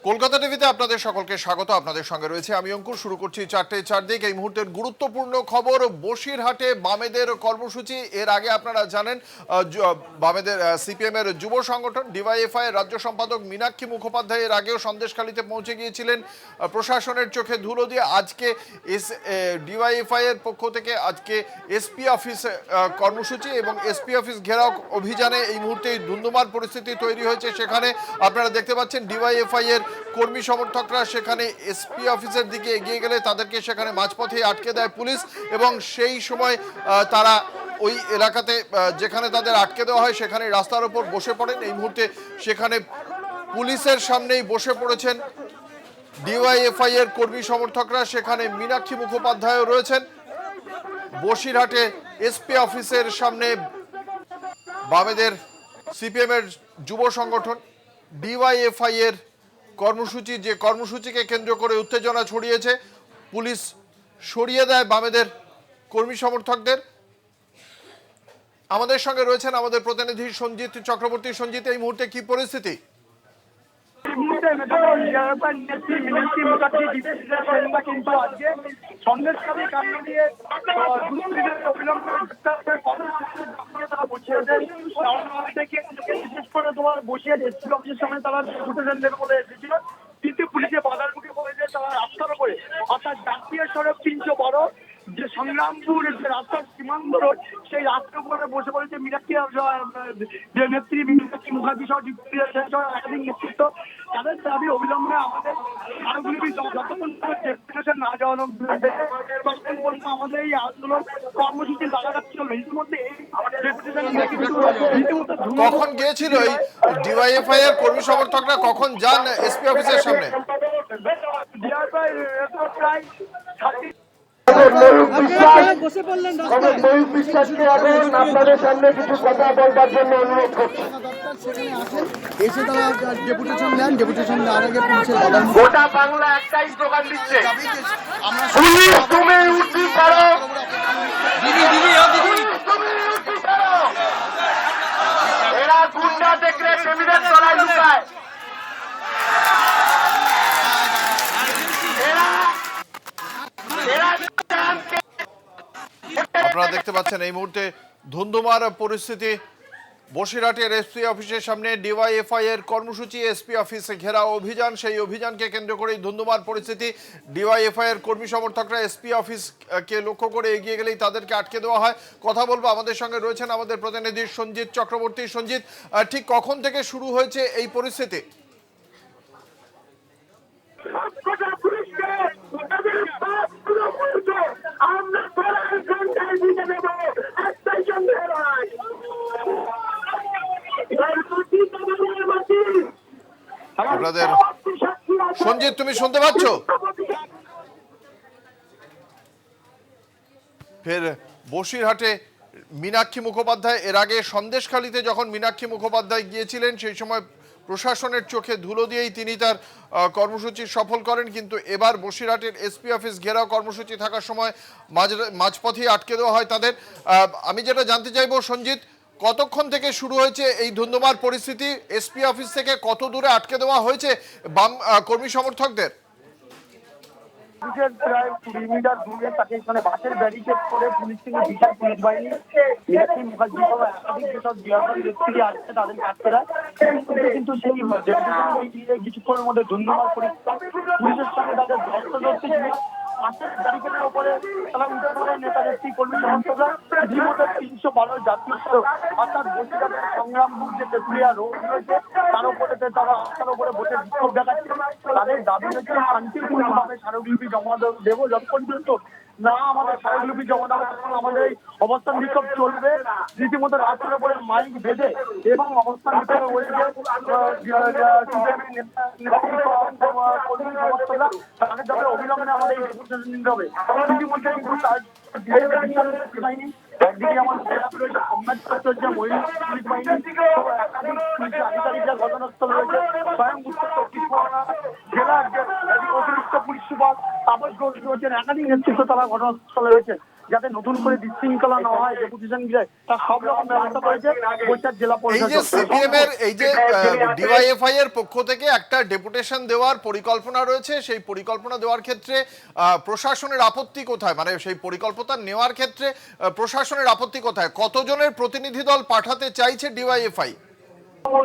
কলকাতা টিভিতে আপনাদের সকলকে স্বাগত। আপনাদের সঙ্গে রয়েছে আমি অঙ্কুর। শুরু করছি 4টে 4 দিক। এই মুহূর্তের গুরুত্বপূর্ণ খবর, বসিরহাটে বামেদের কর্মসূচি। এর আগে আপনারা জানেন বামেদের সিপিএম এর যুব সংগঠন ডিওয়াইএফআই এর রাজ্য সম্পাদক মীনাক্ষী মুখোপাধ্যায় এর আগেও সন্দেশখালীতে পৌঁছে গিয়েছিলেন প্রশাসনের চোখে ধুলো দিয়ে। আজকে ডিওয়াইএফআই এর পক্ষ থেকে আজকে এসপি অফিস কর্মসূচি এবং এসপি অফিস ঘেরাও অভিযানে এই মুহূর্তে ধুন্ধুমার পরিস্থিতি তৈরি হয়েছে। সেখানে আপনারা দেখতে পাচ্ছেন ডিওয়াইএফআই এর কর্মী সমর্থকরা সেখানে এসপি অফিসের দিকে এগিয়ে গেলে তাদেরকে সেখানে মাঝপথে আটকে দেয় পুলিশ, এবং সেই সময় তারা ওই এলাকাতে যেখানে তাদের আটকে দেওয়া হয় সেখানে রাস্তার ওপর বসে পড়েন। এই মুহূর্তে সেখানে পুলিশের সামনেই বসে পড়েছেন ডিওয়াইএফআই এর কর্মী সমর্থকরা। সেখানে মীনাক্ষী মুখোপাধ্যায়ও রয়েছেন। বসিরহাটে এসপি অফিসের সামনে বামেদের সিপিএম এর যুব সংগঠন ডিওয়াইএফআই এর কর্মসূচি, যে কর্মসূচিকে কেন্দ্র করে উত্তেজনা ছড়িয়েছে, পুলিশ সরিয়ে দেয় বামেদের কর্মী সমর্থকদের। আমাদের সঙ্গে রয়েছেন আমাদের প্রতিনিধি সঞ্জিত চক্রবর্তী। সঞ্জিত, এই মুহূর্তে কি পরিস্থিতি? কিন্তু আজকে সন্দেশখালী কাণ্ড নিয়ে বিশেষ করে তোমার বসিয়ে এসপি অফিসের সামনে তারা উঠেছেন দেবে বলে এসেছিল, কিন্তু পুলিশে বাধার মুখে পড়েছে তারা রাস্তার উপরে, অর্থাৎ জাতীয় সড়ক 312 যে সংগ্রামপুর যে রাস্তার সীমান্ত রোড, সেই রাস্তার উপরে বসে পড়েছে মীনাক্ষী যে নেত্রী মীনাক্ষী মুখার্জি সহ একাধিক নেতৃত্ব। তাদের দাবি অবিলম্বে আমাদের স্মারকলিপি যতক্ষণ ডেপুটেশন না যাওয়ানো ততক্ষণ পর্যন্ত আমাদের এই আন্দোলন কর্মসূচি লাগাতার চলবে। ইতিমধ্যে কখন গিয়েছিল এই ডিওয়াইএফআই এর কর্মী সমর্থকরা, কখন যান এসপি অফিসের সামনে? প্রায় আপনাদের সামনে কিছু কথা বলবার জন্য অনুরোধ করছি। এসে তারা ডেপুটেশন নেন, ডেপুটেশন নেওয়ার আগে পুলিশের গোটা বাংলা একটাই স্লোগান দিচ্ছে, পুলিশ তুমি উঠি করো, এরা গুন্ডা দেখলে প্রেমীদের তলায় লুকায়। আপনারা দেখতে পাচ্ছেন এই মুহূর্তে ধুন্ধুমার পরিস্থিতি বসিরহাটের এসপি অফিসের সামনে। ডিওয়াইএফআই এর কর্মসূচি, এসপি অফিসে ঘেরাও অভিযান, সেই অভিযানকে কেন্দ্র করেই ধুন্ধুমার পরিস্থিতি। ডিওয়াইএফআই এর কর্মী সমর্থকরা এসপি অফিসকে লক্ষ্য করে এগিয়ে গেলেই তাদেরকে আটকে দেওয়া হয়। কথা বলবো, আমাদের সঙ্গে রয়েছেন আমাদের প্রতিনিধি সঞ্জিত চক্রবর্তী। সঞ্জিত, ঠিক কখন থেকে শুরু হয়েছে এই পরিস্থিতি? আপনাদের সঞ্জিত, তুমি শুনতে পাচ্ছ? ফের বসিরহাটে মীনাক্ষী মুখোপাধ্যায়, এর আগে সন্দেশখালীতে যখন মীনাক্ষী মুখোপাধ্যায় গিয়েছিলেন সেই সময় প্রশাসনের চোখে ধুলো দিয়েই তিনি তার কর্মসূচি সফল করেন, কিন্তু এবার বসিরহাটের এসপি অফিস ঘেরাও কর্মসূচি থাকার সময় মাঝপথেই আটকে দেওয়া হয় তাদের। আমি যেটা জানতে চাইবো সঞ্জিত, কতক্ষণ থেকে শুরু হয়েছে এই ধুন্ধুমার পরিস্থিতি? এসপি অফিস থেকে কত দূরে আটকে দেওয়া হয়েছে বাম কর্মী সমর্থকদের? প্রায় 20 মিটার দূরে তাকে এখানে বাসের ব্যারিকেড করে পুলিশ থেকে বিশাল পুলিশ বাহিনী মীনাক্ষী মুখার্জি সহ একাধিক যেসব ব্যক্তি আছে তাদেরকে আটকে দেয়। কিন্তু সেই কিছুক্ষণের মধ্যে ধুন্ধুমার পরিস্থিতি, পুলিশের সঙ্গে তাদের ধস্তাধস্তি ছিল। বাসের ব্যারিকেডের উপরে তারা উঠে পড়ে নেতা নেত্রী কর্মী সমর্থকরা রীতিমতো 312 জাতীয় সড়ক, অর্থাৎ বসিরহাটের সংগ্রামপুর যে তেঁতুলিয়া রোড রয়েছে তার উপরে তারা রাস্তার উপরে বসে বিক্ষোভ দেখাচ্ছে। তাদের দাবি হচ্ছে শান্তিপূর্ণভাবে স্মারকলিপি জমা দেবো, যতক্ষণ পর্যন্ত না আমাদের স্মারকলিপি জমা দেবো তখন আমাদের এই অবস্থান বিক্ষোভ চলবে। রীতিমতো রাস্তার উপরে মাইক বেঁধে এবং অবস্থান বিক্ষোভ হয়েছে তাদের যাবে অবিলম্বে আমাদের এই ডেপুটেশন নিতে হবে। ইতিমধ্যে কিন্তু বাহিনী একদিকে আমাদের রয়েছে সম্মান চর্চা মহিলা পুলিশ বাহিনী একাধিক পুলিশ আধিকারিকরা ঘটনাস্থল রয়েছে। স্বয়ং উত্তর চব্বিশ পরগনা জেলার যে অতিরিক্ত পুলিশ সুপার তাপস ঘোষ রয়েছেন, একাধিক নেতৃত্ব তারা ঘটনাস্থলে রয়েছে। যাতে নতুন করে বিশৃঙ্খলা না হয়, ডেপুটেশন গিয়ে তার সব রকম ব্যবস্থা করেছে বসিরহাট জেলা এই যে প্রশাসন। সিপিএম এর এই যে ডিওয়াইএফআই এর পক্ষ থেকে একটা ডেপুটেশন দেওয়ার পরিকল্পনা রয়েছে, সেই পরিকল্পনা দেওয়ার ক্ষেত্রে প্রশাসনের আপত্তি কোথায়? মানে সেই পরিকল্পনা নেওয়ার ক্ষেত্রে প্রশাসনের আপত্তি কোথায়? কতজনের প্রতিনিধি দল পাঠাতে চাইছে ডিওয়াইএফআই?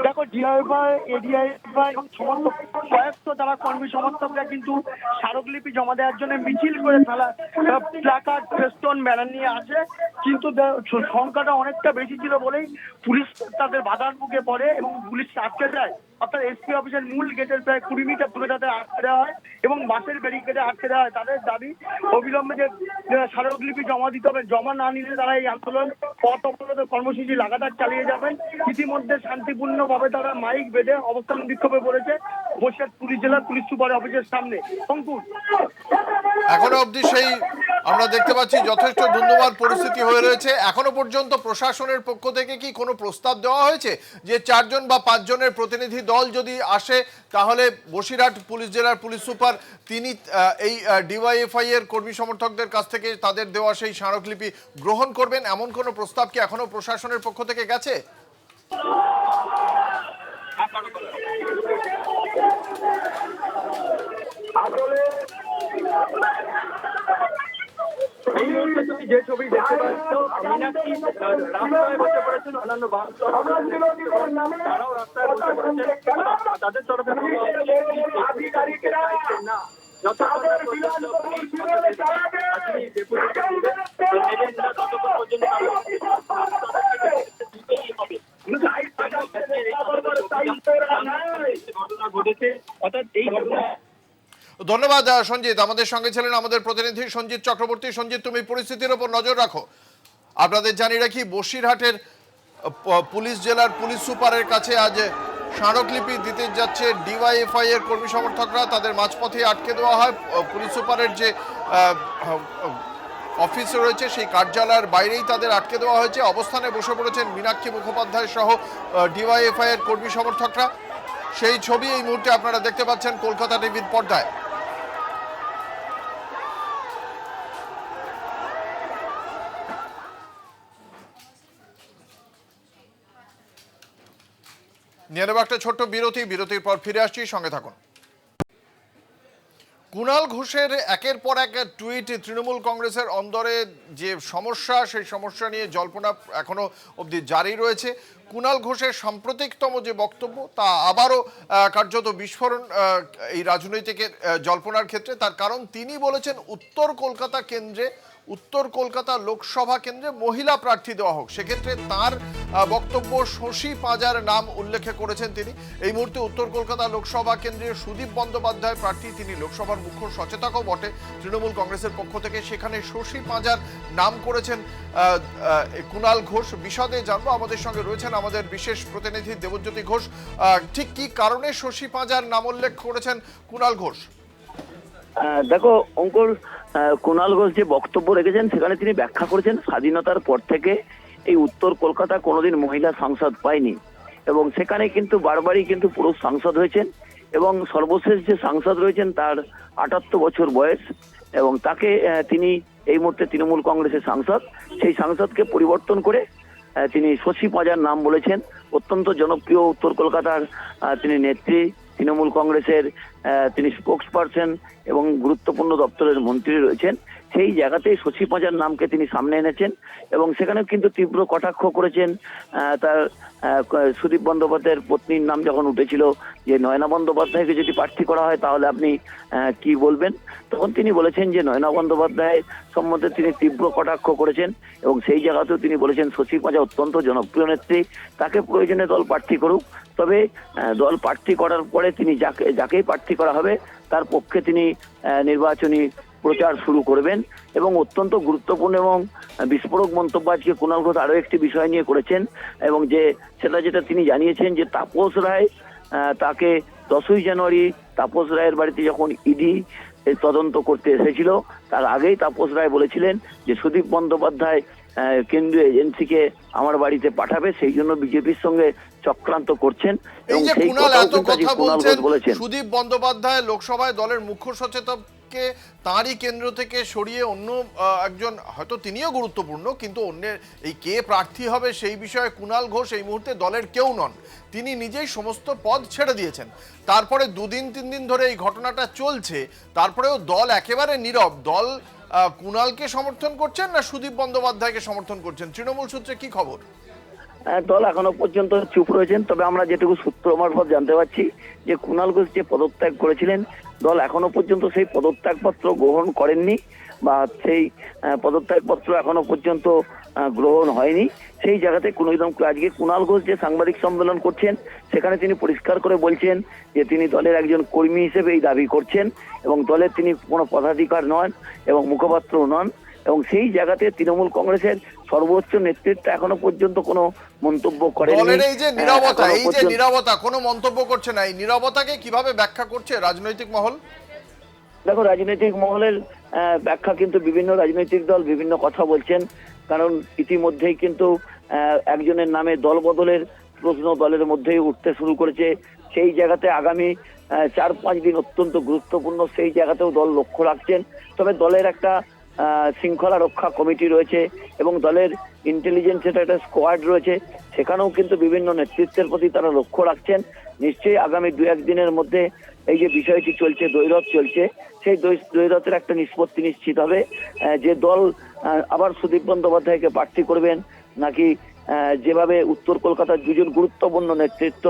দেখো, ডিআইএফআই, এডিআইএফআই এবং সমস্ত কয়েকশো যারা কর্মী সমর্থকরা কিন্তু স্মারকলিপি জমা দেওয়ার জন্য মিছিল করে প্ল্যাকার্ড, ফেস্টন, ব্যানার নিয়ে আসে, কিন্তু সংখ্যাটা অনেকটা বেশি ছিল বলেই পুলিশ তাদের বাধার মুখে পড়ে এবং পুলিশ আটকে যায়। অর্থাৎ এসপি অফিসের মূল গেটের প্রায় 20 মিটার দূরে তাদের আটকে দেওয়া হয় এবং বাসের ব্যারিকেডে আটকে দেওয়া হয়। তাদের দাবি অবিলম্বে যে স্মারকলিপি জমা দিতে হবে, জমা না নিলে তারা এই আন্দোলন পথ অবরোধের কর্মসূচি লাগাতার চালিয়ে যাবেন। ইতিমধ্যে শান্তিপূর্ণভাবে তারা মাইক বেঁধে অবস্থান বিক্ষোভে পড়েছে বসিরহাট পুলিশ জেলার পুলিশ সুপার অফিসের সামনে। অঙ্কুর, এখনো অবধি সেই আমরা দেখতে পাচ্ছি যথেষ্ট ধুন্ধুমার পরিস্থিতি হয়ে রয়েছে। এখনো পর্যন্ত প্রশাসনের পক্ষ থেকে কি কোনো প্রস্তাব দেওয়া হয়েছে যে 4 জন বা 5 জনের প্রতিনিধি দল যদি আসে তাহলে বসিরহাট পুলিশ জেলার পুলিশ সুপার তিনি এই ডিওয়াইএফআই এর কর্মী সমর্থকদের কাছ থেকে তাদের দেওয়া সেই স্মারকলিপি গ্রহণ করবেন? এমন কোনো প্রস্তাব কি এখনো প্রশাসনের পক্ষ থেকে গেছে? এই মুহূর্তে তুমি যে ছবি দেখতে পাচ্ছ, মীনাক্ষী রাস্তায় বসে পড়েছেন, অন্যান্য তারাও রাস্তায় বসে পড়েছেন। তাদের তরফে না ঘটনা ঘটেছে, অর্থাৎ এই ঘটনা। ধন্যবাদ সঞ্জিত, আমাদের সঙ্গে ছিলেন আমাদের প্রতিনিধি সঞ্জিত চক্রবর্তী। সঞ্জিত, তুমি পরিস্থিতির উপর নজর রাখো। আপনাদের জানিয়ে রাখি, বসিরহাটের পুলিশ জেলার পুলিশ সুপারের কাছে আজ স্মারকলিপি দিতে যাচ্ছে ডিওয়াইএফআই এর কর্মী সমর্থকরা। তাদের মাঝপথে আটকে দেওয়া হয়। পুলিশ সুপারের যে অফিস রয়েছে সেই কার্যালয়ের বাইরেই তাদের আটকে দেওয়া হয়েছে। অবস্থানে বসে পড়েছেন মীনাক্ষী মুখোপাধ্যায় সহ ডিওয়াইএফআই এর কর্মী সমর্থকরা। সেই ছবি এই মুহূর্তে আপনারা দেখতে পাচ্ছেন কলকাতা টিভির পর্দায়। নিয়ে নেব একটা ছোট্ট বিরতি, বিরতির পর ফিরে আসছি, সঙ্গে থাকুন। কুণাল ঘোষের একের পর এক টুইট, তৃণমূল কংগ্রেসের অন্দরে যে সমস্যা, সেই সমস্যা নিয়ে জল্পনা এখনো অবধি জারি রয়েছে। কুণাল ঘোষের সাম্প্রতিকতম যে বক্তব্য তা আবারও কার্যত বিস্ফোরণ এই রাজনৈতিক জল্পনার ক্ষেত্রে। তার কারণ তিনি বলেছেন উত্তর কলকাতা লোকসভা কেন্দ্রে মহিলা প্রার্থী দেওয়া হোক। সেক্ষেত্রে তার বক্তব্য শশী পাঁজার নাম উল্লেখ করেছেন তিনি। এই মুহূর্তে উত্তর কলকাতা লোকসভা কেন্দ্রের সুদীপ বন্দ্যোপাধ্যায় প্রার্থী, তিনি লোকসভার মুখ্য সচেতকও বটে তৃণমূল কংগ্রেসের পক্ষ থেকে। সেখানে শশী পাঁজার নাম করেছেন কুণাল ঘোষ। বিশদে জানবো, আমাদের সঙ্গে রয়েছেন আমাদের বিশেষ প্রতিনিধি দেবজ্যোতি ঘোষ। ঠিক কি কারণে শশী পাঁজার নাম উল্লেখ করেছেন কুণাল ঘোষ? দেখো অঙ্কুর, কুণাল ঘোষ যে বক্তব্য রেখেছেন সেখানে তিনি ব্যাখ্যা করেছেন স্বাধীনতার পর থেকে এই উত্তর কলকাতা কোনোদিন মহিলা সাংসদ পায়নি এবং সেখানে কিন্তু বারবারই কিন্তু পুরুষ সাংসদ হয়েছেন এবং সর্বশেষ যে সাংসদ রয়েছেন তার 78 বছর বয়স এবং তাকে তিনি এই মুহূর্তে তৃণমূল কংগ্রেসের সাংসদ, সেই সাংসদকে পরিবর্তন করে তিনি শশী পাঁজার নাম বলেছেন। অত্যন্ত জনপ্রিয় উত্তর কলকাতার তিনি নেত্রী, তৃণমূল কংগ্রেসের তিনি স্পোক্স পারসন এবং গুরুত্বপূর্ণ দপ্তরের মন্ত্রী রয়েছেন। সেই জায়গাতেই শশী পাঁজার নামকে তিনি সামনে এনেছেন এবং সেখানেও কিন্তু তীব্র কটাক্ষ করেছেন। তার সুদীপ বন্দ্যোপাধ্যায়ের পত্নীর নাম যখন উঠেছিল যে নয়না বন্দ্যোপাধ্যায়কে যদি প্রার্থী করা হয় তাহলে আপনি কি বলবেন, তখন তিনি বলেছেন যে নয়না বন্দ্যোপাধ্যায় সম্বন্ধে তিনি তীব্র কটাক্ষ করেছেন এবং সেই জায়গাতেও তিনি বলেছেন শশী পাঁজা অত্যন্ত জনপ্রিয় নেত্রী, তাকে প্রয়োজনে দল প্রার্থী করুক, তবে দল প্রার্থী করার পরে তিনি যাকেই প্রার্থী করা হবে তার পক্ষে তিনি নির্বাচনী প্রচার শুরু করবেন। এবং অত্যন্ত গুরুত্বপূর্ণ এবং বিস্ফোরক মন্তব্য আজকে কুণাল ঘোষ আরো একটি বিষয় নিয়ে করেছেন এবং যেটা তিনি জানিয়েছেন যে তাপস রায় তাকে 10ই জানুয়ারি তাপস রায়ের বাড়িতে যখন ইডি তদন্ত করতে এসেছিল তার আগেই তাপস রায় বলেছিলেন যে সুদীপ বন্দ্যোপাধ্যায় কেন্দ্রীয় এজেন্সিকে আমার বাড়িতে পাঠাবে, সেই জন্য বিজেপির সঙ্গে চক্রান্ত করছেন। এই যে কুণাল এত কথা বলছেন, সুদীপ বন্দ্যোপাধ্যায় লোকসভায় দলের মুখ্য সচেতক সাংসদকে তাঁরই কেন্দ্র থেকে সরিয়ে অন্য একজন, হয়তো তিনিও গুরুত্বপূর্ণ, কিন্তু অন্যের এই কে প্রার্থী হবে সেই বিষয়ে কুণাল ঘোষ এই মুহূর্তে দলের কেউ নন। তিনি নিজেই সমস্ত পদ ছেড়ে দিয়েছেন। তারপরে 2-3 দিন ধরে এই ঘটনাটা চলছে, তারপরেও দল একেবারে নীরব। দল কুণালকে সমর্থন করছেন না সুদীপ বন্দ্যোপাধ্যায়কে সমর্থন করছেন? তৃণমূল সূত্রে কি খবর? দল এখনো পর্যন্ত চুপ রয়েছেন, তবে আমরা যেটুকু সূত্র মারফত জানতে পারছি যে কুণাল ঘোষ যে পদত্যাগ করেছিলেন, দল এখনো পর্যন্ত সেই পদত্যাগপত্র গ্রহণ করেননি, বা সেই পদত্যাগপত্র এখনো পর্যন্ত গ্রহণ হয়নি। সেই জায়গাতে আজকে কুণাল ঘোষ যে সাংবাদিক সম্মেলন করছেন, সেখানে তিনি পরিষ্কার করে বলছেন যে তিনি দলের একজন কর্মী হিসেবে এই দাবি করছেন, এবং দলের তিনি কোনো পদাধিকার নন এবং মুখপাত্র নন। এবং সেই জায়গাতে তৃণমূল কংগ্রেসের সর্বোচ্চ নেতৃত্ব এখনো পর্যন্ত কোনো মন্তব্য করেনি। দলের এই যে নীরবতা, কোনো মন্তব্য করছে না, এই নীরবতাকে কিভাবে ব্যাখ্যা করছে রাজনৈতিক মহল? দেখো, রাজনৈতিক মহলের ব্যাখ্যা কিন্তু বিভিন্ন রাজনৈতিক দল বিভিন্ন কথা বলছেন, কারণ ইতিমধ্যেই কিন্তু একজনের নামে দল বদলের প্রশ্ন দলের মধ্যেই উঠতে শুরু করেছে। সেই জায়গাতে আগামী 4-5 দিন অত্যন্ত গুরুত্বপূর্ণ, সেই জায়গাতেও দল লক্ষ্য রাখছেন। তবে দলের একটা শৃঙ্খলা রক্ষা কমিটি রয়েছে এবং দলের ইন্টেলিজেন্সের একটা স্কোয়াড রয়েছে, সেখানেও কিন্তু বিভিন্ন নেতৃত্বের প্রতি তারা লক্ষ্য রাখছেন। নিশ্চয়ই আগামী 2-1 দিনের মধ্যে এই যে বিষয়টি চলছে, দ্বৈরথ চলছে, সেই দ্বৈরথের একটা নিষ্পত্তি নিশ্চিত হবে, যে দল আবার সুদীপ বন্দ্যোপাধ্যায়কে প্রার্থী করবেন, নাকি যেভাবে উত্তর কলকাতার দুজন গুরুত্বপূর্ণ নেতৃত্ব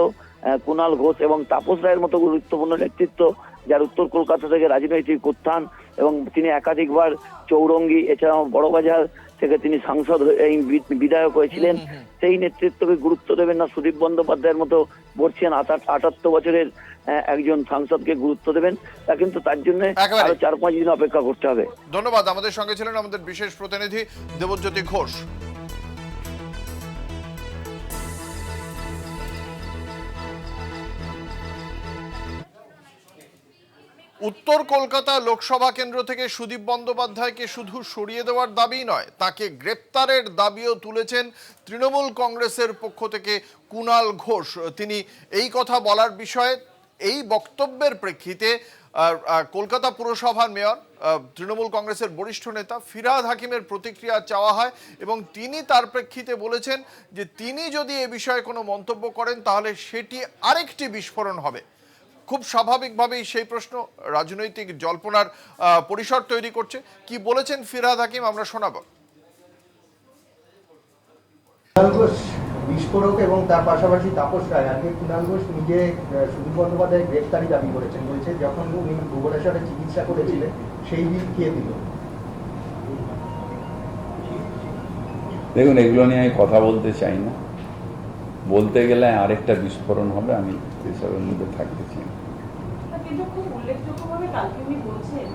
কুণাল ঘোষ এবং তাপস রায়ের মতো গুরুত্বপূর্ণ নেতৃত্ব, যার উত্তর কলকাতা থেকে রাজনৈতিক উত্থান, এবং তিনি একাধিকবার চৌরঙ্গি এছাড়াও বড়বাজার থেকে তিনি সাংসদ বিধায়ক হয়েছিলেন, সেই নেতৃত্বকে গুরুত্ব দেবেন না সুদীপ বন্দ্যোপাধ্যায়ের মতো বলছেন 78 বছরের একজন সাংসদকে গুরুত্ব দেবেন, তা কিন্তু তার জন্য আরো 4-5 দিন অপেক্ষা করতে হবে। ধন্যবাদ। আমাদের সঙ্গে ছিলেন আমাদের বিশেষ প্রতিনিধি দেবজ্যোতি ঘোষ। উত্তর কলকাতা লোকসভা কেন্দ্র থেকে সুদীপ বন্দ্যোপাধ্যায়কে শুধু সরিয়ে দেওয়ার দাবি নয়, তাকে গ্রেপ্তারের দাবিও তুলেছেন তৃণমূল কংগ্রেসের পক্ষ থেকে কুণাল ঘোষ। তিনি এই কথা বলার বিষয়ে এই বক্তব্যের প্রেক্ষিতে কলকাতা পুরসভার মেয়র, তৃণমূল কংগ্রেসের বরিষ্ঠ নেতা ফিরহাদ হাকিমের প্রতিক্রিয়া চাওয়া হয়, এবং তিনি তার প্রেক্ষিতে বলেছেন যে তিনি যদি এ বিষয়ে কোনো মন্তব্য করেন তাহলে সেটি আরেকটি বিস্ফোরণ হবে। খুব স্বাভাবিকভাবেই সেই প্রশ্ন রাজনৈতিক জল্পনার পরিসর তৈরি করছে। কি বলেছেন ফিরহাদ হাকিম আমরা শোনাব। কুণাল ঘোষ বিস্ফোরক এবং তার পাশাপাশি তাপস রায়, আজকে কুণাল ঘোষ নিজে সুদীপ বন্দ্যোপাধ্যায়ের গ্রেফতারি দাবি করেছেন, বলছে যখন উনি ভুবনেশ্বরে চিকিৎসা করেছিলেন সেই বিল খেয়ে দিল। দেখুন, এগুলো নিয়ে আমি কথা বলতে চাই না, বলতে গেলে আরেকটা বিস্ফোরণ হবে, আমি এসবের মধ্যে থাকতে চাই না। কিন্তু খুব উল্লেখযোগ্যভাবে কালকে উনি বলছেন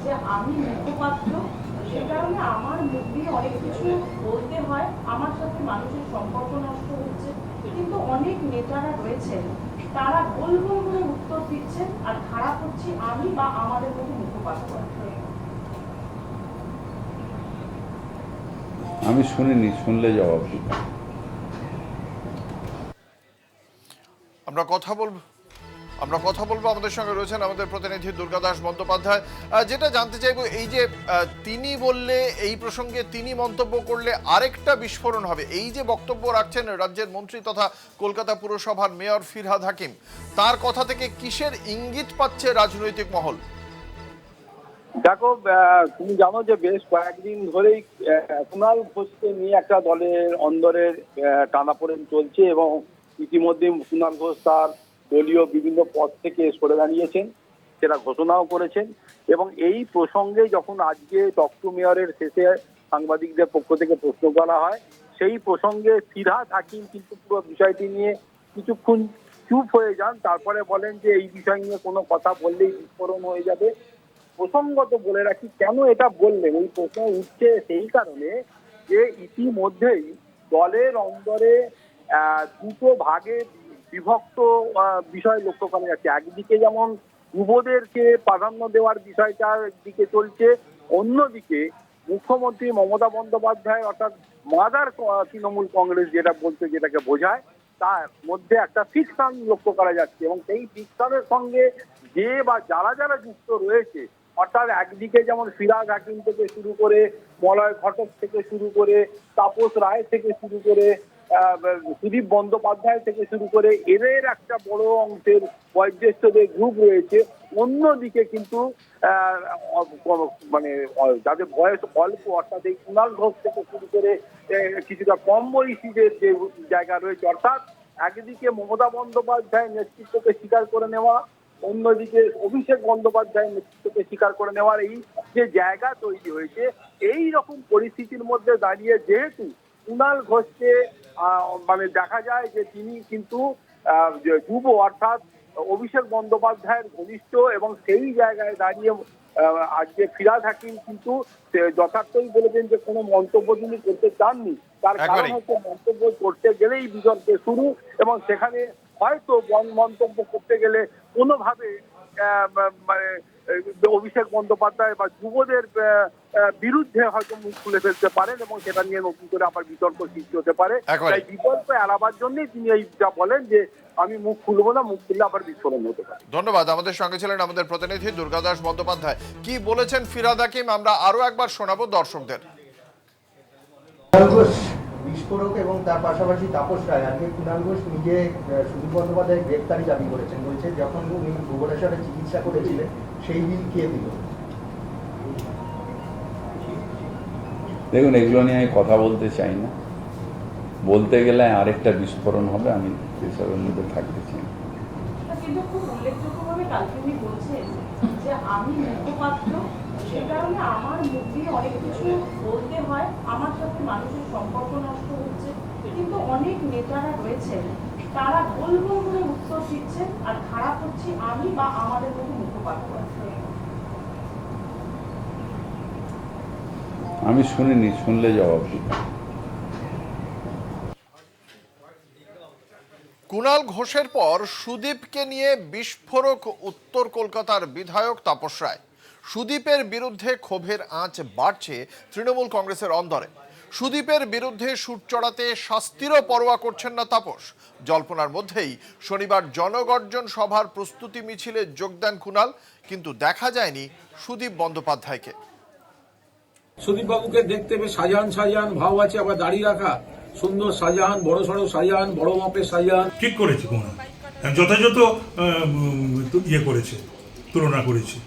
যে আমি মুখপাত্র, সে কারণে আমার মুখ দিয়ে অনেক কিছু বলতে হয়, আমার সাথে মানুষের সম্পর্ক নষ্ট হচ্ছে। কিন্তু অনেক নেতারা রয়েছেন, তারা গোল গোল করে উত্তর দিচ্ছেন আর খারাপ হচ্ছে আমি বা আমাদের মতো মুখপাত্র। আমি শুনিনি, শুনলে জবাব দিই। আমরা কথা বলবো আমাদের সঙ্গে রয়েছেন আমাদের প্রতিনিধি দুর্গাদাস বন্দ্যোপাধ্যায়। যেটা জানতে চাইবো, এই যে তিনি বললে, এই প্রসঙ্গে তিনি মন্তব্য করলে আরেকটা বিস্ফোরণ হবে, এই যে বক্তব্য রাখছেন রাজ্যের মন্ত্রী তথা কলকাতা পুরসভার মেয়র ফিরহাদ হাকিম, তার কথা থেকে কিসের ইঙ্গিত পাচ্ছে রাজনৈতিক মহল? দেখো, তুমি জানো যে বেশ কয়েকদিন ধরেই কুণাল ঘোষকে নিয়ে একটা দলের অন্দরের টানাপোড়েন চলছে, এবং ইতিমধ্যে কুণাল ঘোষ তার দলীয় বিভিন্ন পদ থেকে সরে দাঁড়িয়েছেন, সেটা ঘোষণাও করেছেন। এবং এই প্রসঙ্গে যখন আজকে টক টু মেয়রের শেষে সাংবাদিকদের পক্ষ থেকে প্রশ্ন করা হয়, সেই প্রসঙ্গে ফিরহাদ হাকিম কিন্তু পুরো বিষয়টি নিয়ে কিছুক্ষণ চুপ হয়ে যান, তারপরে বলেন যে এই বিষয় নিয়ে কোনো কথা বললেই বিস্ফোরণ হয়ে যাবে। প্রসঙ্গত বলে রাখি কেন এটা বললেন, এই প্রশ্ন উঠছে সেই কারণে যে ইতিমধ্যেই দলের অন্দরে দুটো ভাগে বিভক্ত বিষয় লক্ষ্য করা যাচ্ছে। একদিকে যেমন যুবদেরকে প্রাধান্য দেওয়ার বিষয়টার দিকে চলছে, অন্যদিকে মুখ্যমন্ত্রী মমতা বন্দ্যোপাধ্যায় অর্থাৎ মাদার তৃণমূল কংগ্রেস যেটা বলতে যেটাকে বোঝায়, তার মধ্যে একটা ফিকশন লক্ষ্য করা যাচ্ছে। এবং সেই ফিকশনের সঙ্গে যে বা যারা যারা যুক্ত রয়েছে অর্থাৎ একদিকে যেমন ফিরাজ হাকিম থেকে শুরু করে মলয় ঘটক থেকে শুরু করে তাপস রায় থেকে শুরু করে সুদীপ বন্দ্যোপাধ্যায় থেকে শুরু করে এদের একটা বড় অংশের বয়োজ্যেষ্ঠদের গ্রুপ রয়েছে। অন্যদিকে কিন্তু মানে যাদের বয়স অল্প অর্থাৎ এই কুণাল ঘোষ থেকে শুরু করে কিছুটা কম বয়সীদের যে জায়গা রয়েছে, অর্থাৎ একদিকে মমতা বন্দ্যোপাধ্যায়ের নেতৃত্বকে স্বীকার করে নেওয়া, অন্যদিকে অভিষেক বন্দ্যোপাধ্যায়ের নেতৃত্বকে স্বীকার করে নেওয়ার এই যে জায়গা তৈরি হয়েছে, এই রকম পরিস্থিতির মধ্যে দাঁড়িয়ে যেহেতু কুণাল ঘোষকে মানে দেখা যায় যে তিনি কিন্তু যুব অর্থাৎ অভিষেক বন্দ্যোপাধ্যায়ের ঘনিষ্ঠ, এবং সেই জায়গায় দাঁড়িয়ে আজকে ফিরাজ হাকিম কিন্তু যথার্থই বলেছেন যে কোনো মন্তব্য তিনি করতে চাননি। তার কারণ হচ্ছে মন্তব্য করতে গেলেই বিতর্কে শুরু, এবং সেখানে হয়তো মন্তব্য করতে গেলে কোনোভাবে মানে অভিষেক বন্দ্যোপাধ্যায় বা যুবদের বিরুদ্ধে হয়তো মুখ খুলে ফেলতে পারেন, এবং সেটা নিয়ে নতুন করে আবার বিতর্ক সৃষ্টি হতে পারে। তাই বিতর্ক এড়াবার জন্যই তিনি এই যা বলেন যে আমি মুখ খুলবো না, মুখ খুললে আবার বিস্ফোরণ হতে পারে। ধন্যবাদ। আমাদের সঙ্গে ছিলেন আমাদের প্রতিনিধি দুর্গাদাস বন্দ্যোপাধ্যায়। কি বলেছেন ফিরাদ হাকিম আমরা আরো একবার শোনাবো দর্শকদের। বিস্ফোরক এবং তার পাশাপাশি তাপস রায় আজকে কুণাল ঘোষ নিজে সুদীপ বন্দ্যোপাধ্যায়ের গ্রেফতারি দাবি করেছেন, বলছে যখন উনি ভুবনেশ্বরে চিকিৎসা করেছিলেন সেই বিল কে দিল। দেখুন, এগুলো নিয়ে আমি কথা বলতে চাই না, বলতে গেলে আরেকটা বিস্ফোরণ হবে, আমি এসবের মধ্যে থাকতে চাই না। কিন্তু খুব উল্লেখযোগ্যভাবে কালকে উনি বলছেন যে আমি মুখপাত্র, সে কারণে আমার মুখ দিয়ে অনেক কিছু বলতে হয়, আমার সাথে মানুষের সম্পর্ক নষ্ট হচ্ছে। কিন্তু অনেক নেতারা রয়েছেন তারা গোল গোল করে উত্তর দিচ্ছেন, আর খারাপ হচ্ছে আমি বা আমাদের মতো মুখপাত্র। আমি শুনিনি, শুনলে জবাব দিই। কুণাল ঘোষের পর সুদীপকে নিয়ে বিস্ফোরক উত্তর কলকাতার বিধায়ক তাপস রায়। সুদীপের বিরুদ্ধে ক্ষোভের আঁচ বাড়ছে তৃণমূল কংগ্রেসের অন্দরে। সুদীপের বিরুদ্ধে সুর চড়াতে শাস্তিরও পরোয়া করছেন না তাপস। জল্পনার মধ্যেই শনিবার জনগর্জন সভার প্রস্তুতি মিছিলে যোগ দেন কুণাল, কিন্তু দেখা যায়নি সুদীপ বন্দ্যোপাধ্যায়কে। সুদীপ বাবুকে দেখতে বেশ সাজান সাজান ভাব আছে, আবার দাড়ি রাখা, সুন্দর সাজান, বড় সড়ো সাজান, বড় মাপের সাজান। ঠিক করেছে, কোনো যথাযথ ইয়ে করেছে, তুলনা করেছে।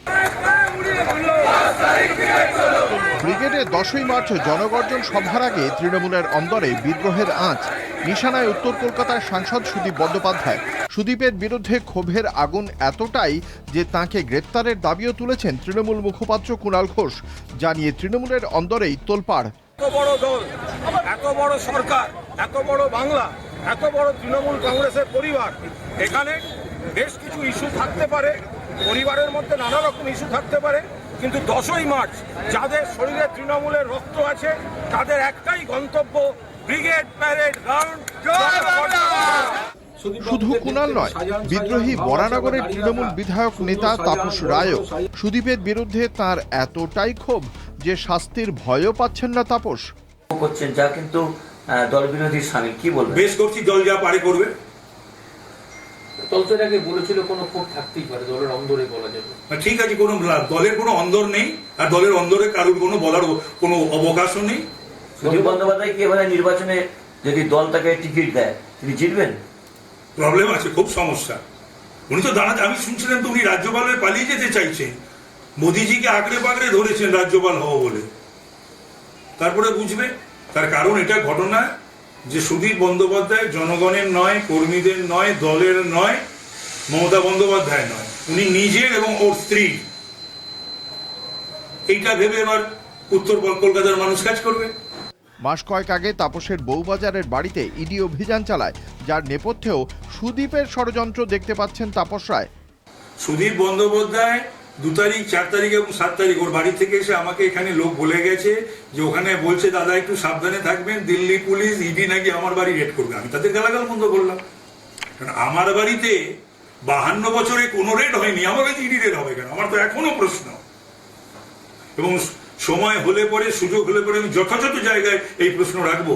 ব্রিগেডে 10ই মার্চ জনগর্জন সভার আগে তৃণমূলের অন্দরে বিদ্রোহের আঁচ। নিশানায় উত্তর কলকাতার সাংসদ সুদীপ বন্দ্যোপাধ্যায়। সুদীপের বিরুদ্ধে ক্ষোভের আগুন এতটাই যে তাঁকে গ্রেপ্তারের দাবিও তুলেছেন তৃণমূল মুখপাত্র কুণাল ঘোষ। জানিয়ে তৃণমূলের অন্দরেই তোলপাড়। এত বড় দল, এত বড় সরকার, এত বড় বাংলা, এত বড় তৃণমূল কংগ্রেসের পরিবার, এখানে বেশ কিছু ইস্যু থাকতে পারে, পরিবারের মধ্যে নানা রকম ইস্যু থাকতে পারে, কিন্তু 10ই মার্চ যাদের শরীরে তৃণমূলের রক্ত আছে তাদের একটাই গন্তব্য, ব্রিগেড প্যারেড গ্রাউন্ড। শুধু কুণাল নয়, বিদ্রোহী বরানগরের তৃণমূল বিধায়ক নেতা তাপস রায়ও। সুদীপের বিরুদ্ধে তার এতটাই ক্ষোভ যে শাস্তির ভয়ও পাচ্ছেন না তাপস। করছেন যা কিন্তু দল বিরোধী সামিল, কি বলবেন? বেশ করছি, দল যা পারে করবে। দল তো আগে বলেছিল কোনো ক্ষোভ থাকতেই পারে, দলের অন্দরে বলা যাবে। ঠিক আছে, কোনো দলের কোনো অন্দর নেই, আর দলের অন্দরে কারোর কোনো বলার কোনো অবকাশও নেই। সুদীপ বন্দ্যোপাধ্যায় কি এবারে নির্বাচনে যদি দল তাকে টিকিট দেয় তিনি জিতবেন? প্রবলেম আছে, খুব সমস্যা। উনি তো দাঁড়াতে, আমি শুনছিলাম তো উনি রাজ্যপাল হয়ে পালিয়ে যেতে চাইছেন, মোদিজিকে আঁকড়ে পাকড়ে ধরেছেন রাজ্যপাল হব বলে। তারপরে বুঝবে তার কারণ এটা ঘটনা যে সুদীপ বন্দ্যোপাধ্যায় জনগণের নয়, কর্মীদের নয়, দলের নয়, মমতা বন্দ্যোপাধ্যায় নয়, উনি নিজের এবং ওর স্ত্রী। এইটা ভেবে এবার উত্তর কলকাতার মানুষ কাজ করবে। মাস কয়েক আগে তাপসের বউবাজারের বাড়িতে ইডি অভিযান চালায়, যার নেপথ্যেও সুদীপের ষড়যন্ত্র দেখতে পাচ্ছেন তাপস রায়। সুদীপ বন্দ্যোপাধ্যায় 2 তারিখ, 4 তারিখ এবং 7 তারিখ ওর বাড়ি থেকে এসে আমাকে এখানে লোক বলে গেছে যে ওখানে বলছে দাদা একটু সাবধানে থাকবেন, দিল্লি পুলিশ ইডি নাকি আমার বাড়ি রেড করবে। আমি তাদের গালাগাল বন্ধ করলাম, কারণ আমার বাড়িতে 52 বছরে কোনো রেড হয়নি, আমার কাছে ইডি রেড হবে কেন? আমার তো এখনো প্রশ্ন। এবং সময় হলে পরে, সুযোগ হলে পরে আমি যথাযথ জায়গায় এই প্রশ্ন রাখবো।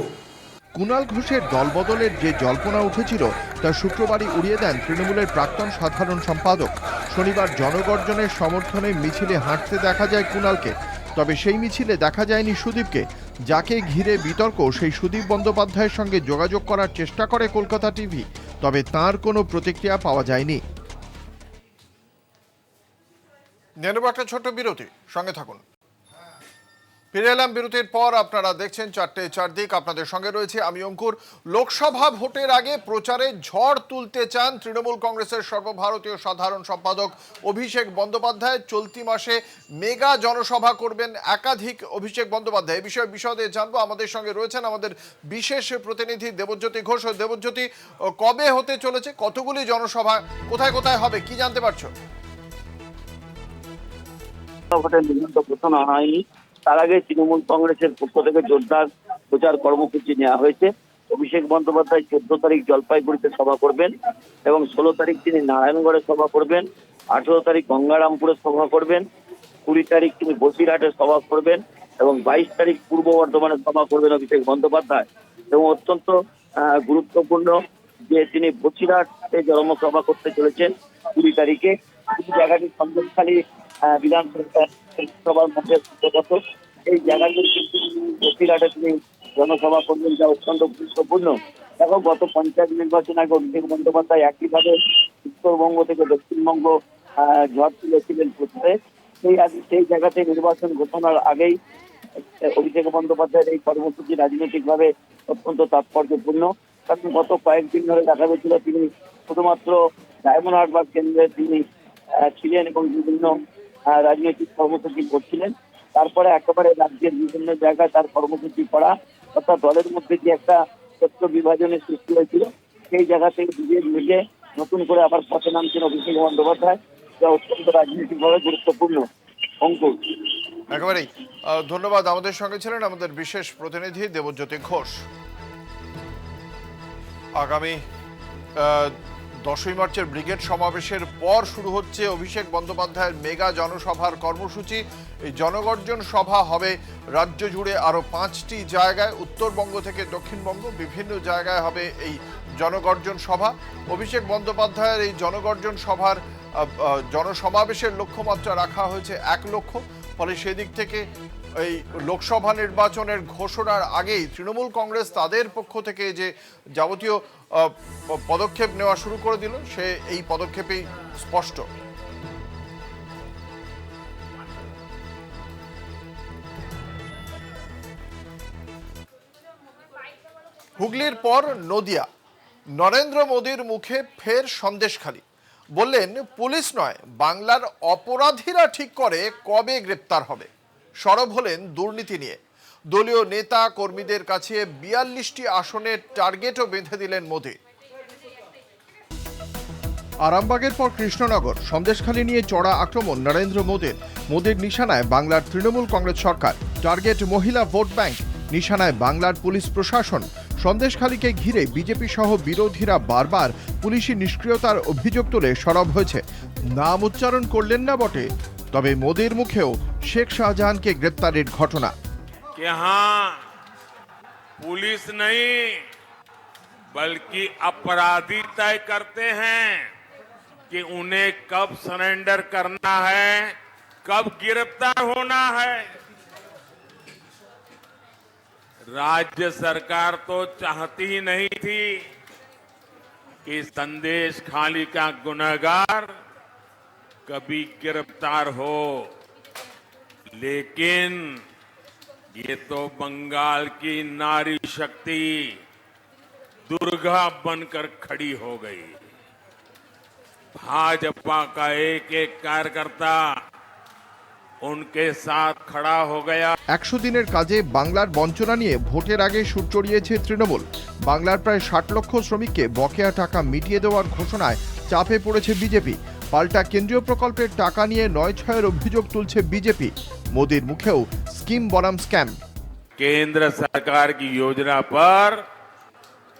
কুণাল ঘোষের দলবদলের যে জল্পনা উঠেছিল তা শুক্রবারই উড়িয়ে দেন তৃণমূলের প্রাক্তন সাধারণ সম্পাদক। শনিবার জনগর্জনের সমর্থনে মিছিলে হাঁটতে দেখা যায় কুণালকে, তবে সেই মিছিলে দেখা যায়নি সুদীপকে। যাকে ঘিরে বিতর্ক, সেই সুদীপ বন্দ্যোপাধ্যায়ের সঙ্গে যোগাযোগ করার চেষ্টা করে কলকাতা টিভি, তবে তার কোনো প্রতিক্রিয়া পাওয়া যায়নি। নেব একটা ছোট্ট বিরতি, সঙ্গে থাকুন। ফিরে এলাম বিরতির পর। আপনারা দেখছেন 4টে 4 দিক, আপনাদের সঙ্গে রয়েছে আমি অঙ্কুর। লোকসভা ভোটের আগে প্রচারে ঝড় তুলতে চান তৃণমূল কংগ্রেসের সর্বভারতীয় সাধারণ সম্পাদক অভিষেক বন্দ্যোপাধ্যায়। চলতি মাসে মেগা জনসভা করবেন একাধিক অভিষেক বন্দ্যোপাধ্যায়। এই বিষয়ে বিশদে জানবো। আমাদের সঙ্গে রয়েছেন আমাদের বিশেষ প্রতিনিধি দেবজ্যোতি ঘোষ। দেবজ্যোতি, কবে হতে চলেছে, কতগুলি জনসভা, কোথায় কোথায় হবে, কি জানতে পারছো? ঘোষণা হয়নি, তার আগে তৃণমূল কংগ্রেসের পক্ষ থেকে জোরদার প্রচার কর্মসূচি নেওয়া হয়েছে। অভিষেক বন্দ্যোপাধ্যায় 14 তারিখ জলপাইগুড়িতে সভা করবেন এবং 16 তারিখ তিনি নারায়ণগড়ে সভা করবেন, 18 তারিখ গঙ্গারামপুরে সভা করবেন, 20 তারিখ তিনি বসিরহাটে সভা করবেন এবং 22 তারিখ পূর্ব বর্ধমানে সভা করবেন অভিষেক বন্দ্যোপাধ্যায়। এবং অত্যন্ত গুরুত্বপূর্ণ যে তিনি বসিরহাটে জনসভা করতে চলেছেন 20 তারিখে। এই জায়গাটি সন্দেশখালী বিধানসভার মধ্যে অন্তর্গত। এই জায়গাটি কিন্তু বসিরহাটে তিনি জনসভা করবেন, যা অত্যন্ত গুরুত্বপূর্ণ। দেখো, গত পঞ্চায়েত নির্বাচন আগে অভিষেক বন্দ্যোপাধ্যায় একইভাবে উত্তরবঙ্গ থেকে দক্ষিণবঙ্গ ঝড় তুলেছিলেন প্রচারে। সেই জায়গাতে নির্বাচন ঘোষণার আগেই অভিষেক বন্দ্যোপাধ্যায়ের এই কর্মসূচি রাজনৈতিকভাবে অত্যন্ত তাৎপর্যপূর্ণ। কারণ গত কয়েকদিন ধরে দেখা গেছিল তিনি শুধুমাত্র ডায়মন্ড হারবার কেন্দ্রে তিনি ছিলেন এবং বিভিন্ন রাজনৈতিক কর্মসূচি করছিলেন। তারপরে একেবারে রাজ্যের বিভিন্ন জায়গায় তার কর্মসূচি করা, অর্থাৎ দলের মধ্যে যে একটা তথ্য বিভাজনের সৃষ্টি হয়েছিল, সেই জায়গা থেকে নিজে নতুন করে আবার পথে নামছেন অভিষেক বন্দ্যোপাধ্যায়, যা অত্যন্ত রাজনৈতিকভাবে গুরুত্বপূর্ণ। অঙ্কুর, একেবারেই ধন্যবাদ। আমাদের সঙ্গে ছিলেন আমাদের বিশেষ প্রতিনিধি দেবজ্যোতি ঘোষ। আগামী 10ই মার্চের ব্রিগেড সমাবেশের পর শুরু হচ্ছে অভিষেক বন্দ্যোপাধ্যায়ের মেগা জনসভার কর্মসূচি। এই জনগর্জন সভা হবে রাজ্য জুড়ে আরও 5টি জায়গায়, উত্তরবঙ্গ থেকে দক্ষিণবঙ্গ বিভিন্ন জায়গায় হবে এই জনগর্জন সভা। অভিষেক বন্দ্যোপাধ্যায়ের এই জনগর্জন সভার জনসমাবেশের লক্ষ্যমাত্রা রাখা হয়েছে 1 লক্ষ। ফলে সেদিক থেকে এই লোকসভা নির্বাচনের ঘোষণার আগেই তৃণমূল কংগ্রেস তাদের পক্ষ থেকে যে যাবতীয় পদক্ষেপ নেওয়া শুরু করে দিল, সে এই পদক্ষেপেই স্পষ্ট। হুগলির পর নদিয়া, নরেন্দ্র মোদীর মুখে ফের সন্দেশখালী। বললেন, পুলিশ নয়, বাংলার অপরাধীরা ঠিক করে কবে গ্রেপ্তার হবে। সরব হলেন দুর্নীতি নিয়ে। দলীয় নেতা কর্মীদের কাছে 42টি আসনের টার্গেটও বেঁধে দিলেন মোদী। আরামবাগের পর কৃষ্ণনগর, সন্দেশখালী নিয়ে চড়া আক্রমণ নরেন্দ্র মোদীর নিশানায় বাংলার তৃণমূল কংগ্রেস সরকার। টার্গেট মহিলা ভোট ব্যাংক, নিশানায় বাংলার পুলিশ প্রশাসন। সন্দেশখালীকে ঘিরে বিজেপি সহ বিরোধীরা বারবার পুলিশি নিষ্ক্রিয়তার অভিযোগ তুলে সরব হয়েছে। নাম উচ্চারণ করলেন না বটে, তবে মোদীর মুখেও শেখ শাহজাহানকে গ্রেপ্তারের ঘটনা। पुलिस नहीं बल्कि अपराधी तय करते हैं कि उन्हें कब सरेंडर करना है, कब गिरफ्तार होना है। राज्य सरकार तो चाहती ही नहीं थी कि संदेशखाली का गुनहगार कभी गिरफ्तार हो, लेकिन ये तो बंगाल की नारी शक्ति दुर्गा बनकर खड़ी हो गई। भाजपा का एक एक कार्यकर्ता उनके साथ खड़ा हो गया। 100 দিনের কাজে বাংলার বঞ্চনা নিয়ে ভোটের আগে সুর চড়িয়েছে তৃণমূল। বাংলার প্রায় 60 লক্ষ শ্রমিককে বকেয়া টাকা মিটিয়ে দেওয়ার ঘোষণায় চাপে পড়েছে বিজেপি। পাল্টা কেন্দ্রীয় প্রকল্পের টাকা নিয়ে 9-6 অভিযোগ তুলছে বিজেপি। मोदीर मुखेও स्कीम बनाम स्कैम। केंद्र सरकार की योजना पर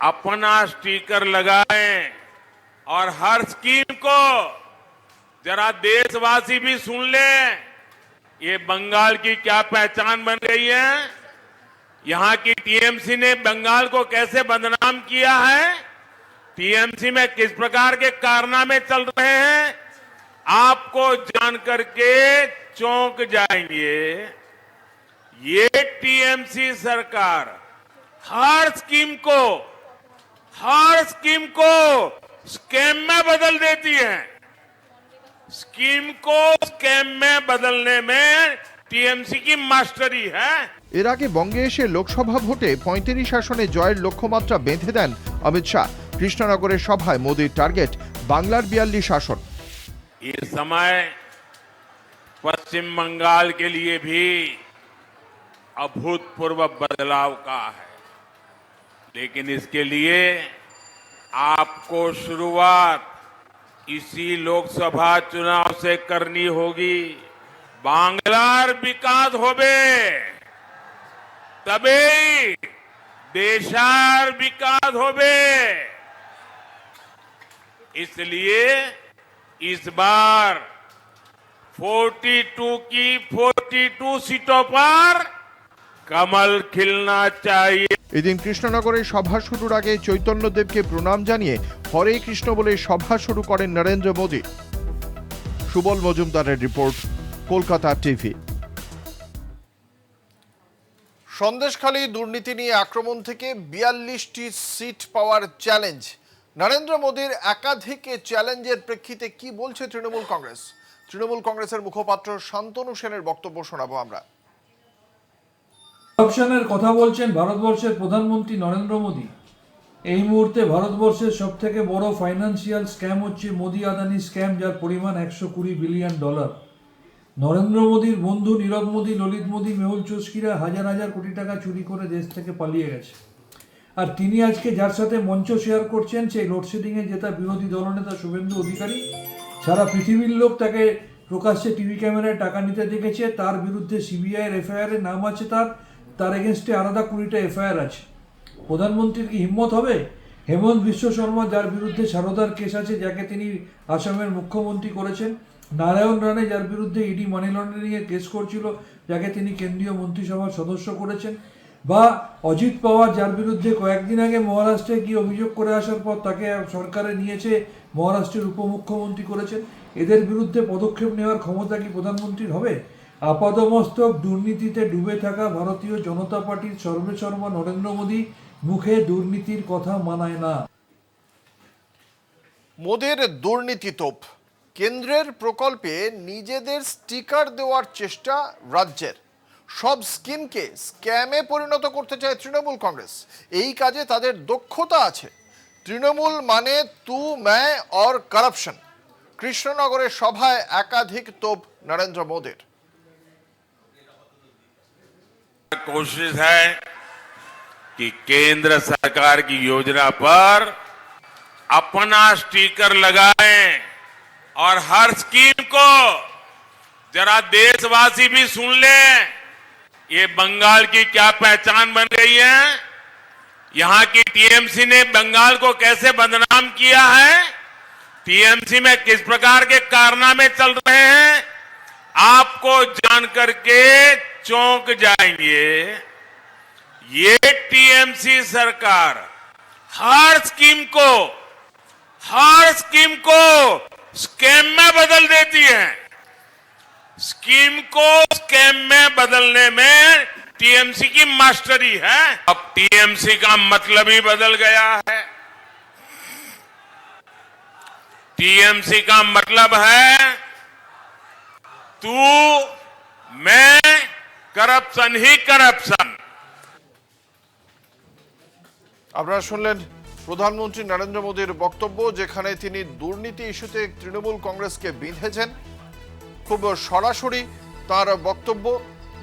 अपना स्टिकर लगाएं और हर स्कीम को जरा देशवासी भी सुन ले। ये बंगाल की क्या पहचान बन गई है? यहाँ की टीएमसी ने बंगाल को कैसे बदनाम किया है, टीएमसी में किस प्रकार के कारनामे चल रहे हैं, आपको जान करके चौंक जाएंगे। ये टीएमसी सरकार हर स्कीम को स्कैम में बदल देती है। स्कीम को स्कैम में बदलने में टीएमसी की मास्टरी है। এর আগে বঙ্গে এসে লোকসভা ভোটে 35 আসনে জয়ের লক্ষ্যমাত্রা বেঁধে দেন অমিত শাহ। কৃষ্ণনগরের সভায় মোদির টার্গেট বাংলার 42 আসন। इस समय पश्चिम बंगाल के लिए भी अभूतपूर्व बदलाव का है, लेकिन इसके लिए आपको शुरुआत इसी लोकसभा चुनाव से करनी होगी। बांग्लार विकास होबे तबे देशार विकास होबे। इसलिए इस बार 42 की 42 सीटों पर कमल खिलना चाहिए। এদিন কৃষ্ণনগরে সভা শুরুর আগে চৈতন্যদেবকে প্রণাম জানিয়ে হরে কৃষ্ণ বলে সভা শুরু করেন নরেন্দ্র মোদী। সুবল মজুমদারের রিপোর্ট, কলকাতা টিভি। সন্দেশখালী দুর্নীতি নিয়ে আক্রমণ থেকে 42টি সিট পাওয়ার চ্যালেঞ্জ। নরেন্দ্র মোদীর একাধিক চ্যালেঞ্জের প্রেক্ষিতে কি বলছে তৃণমূল কংগ্রেস? তৃণমূল কংগ্রেসের মুখপাত্র শান্তনু সেনের বক্তব্য শোনাবো আমরা। অপশনের কথা বলছেন ভারতবর্ষের প্রধানমন্ত্রী নরেন্দ্র মোদী। এই মুহূর্তে ভারতবর্ষের সবথেকে বড় ফাইন্যান্সিয়াল স্ক্যাম হচ্ছে মোদি আদানি স্ক্যাম, যার পরিমাণ $120 বিলিয়ন। নরেন্দ্র মোদীর বন্ধু নীরব মোদী, ললিত মোদী, মেহুল চোস্কিরা হাজার হাজার কোটি টাকা চুরি করে দেশ থেকে পালিয়ে গেছে। আর তিনি আজকে যার সাথে মঞ্চ শেয়ার করছেন, সেই লোডশেডিংয়ে জেতা বিরোধী দলনেতা শুভেন্দু অধিকারী, সারা পৃথিবীর লোক তাকে প্রকাশ্যে টিভি ক্যামেরায় টাকা নিতে দেখেছে। তার বিরুদ্ধে সিবিআইয়ের এফআইআর নাম আছে, তার এগেনস্টে আলাদা 20টা এফআইআর আছে। প্রধানমন্ত্রীর কি হিম্মত হবে? হেমন্ত বিশ্ব শর্মা, যার বিরুদ্ধে সারদার কেস আছে, যাকে তিনি আসামের মুখ্যমন্ত্রী করেছেন, নারায়ণ রানে, যার বিরুদ্ধে ইডি মানি লন্ডারিংয়ের কেস করছিল, যাকে তিনি কেন্দ্রীয় মন্ত্রিসভার সদস্য করেছেন, বা অজিত পাওয়ার, যার বিরুদ্ধে কয়েকদিন আগে মহারাষ্ট্রে গিয়ে অভিযোগ করে আসার পর তাকে সরকারে নিয়েছে, মহারাষ্ট্রের উপমুখ্যমন্ত্রী করেছেন। এদের বিরুদ্ধে পদক্ষেপ নেওয়ার ক্ষমতা কি প্রধানমন্ত্রীর হবে? আপাদমস্তক দুর্নীতিতে ডুবে থাকা ভারতীয় জনতা পার্টির সর্বেসর্বা নরেন্দ্র মোদী মুখে দুর্নীতির কথা মানায় না। মোদির দুর্নীতি তোপ। কেন্দ্রের প্রকল্পে নিজেদের স্টিকার দেওয়ার চেষ্টা রাজ্যের। সব স্কিমকে স্ক্যামে পরিণত করতে চায় তৃণমূল কংগ্রেস। এই কাজে তাদের দক্ষতা আছে। তৃণমূল মানে তু ম্যায় और करप्शन। কৃষ্ণনগরের সভায় একাধিক তোপ নরেন্দ্র মোদীর। कोशिश है कि केंद्र सरकार की योजना पर अपना स्टिकर लगाएं और हर स्कीम को जरा देशवासी भी सुन लें। ये बंगाल की क्या पहचान बन गई है, यहां की टीएमसी ने बंगाल को कैसे बदनाम किया है, टीएमसी में किस प्रकार के कारनामे चल रहे हैं, आपको जान करके चौंक जाएंगे। ये टीएमसी सरकार हर स्कीम को स्कैम में बदल देती है। स्कीम को स्कैम में बदलने में टीएमसी की मास्टरी है। अब टीएमसी का मतलब ही बदल गया है। टीएमसी का मतलब है तू मैं, करप्शन ही करप्शन। আপনারা শুনলেন প্রধানমন্ত্রী নরেন্দ্র মোদীর বক্তব্য, যেখানে তিনি দুর্নীতি ইস্যুতে তৃণমূল কংগ্রেসকে বিঁধেছেন। খুব সরাসরি তার বক্তব্য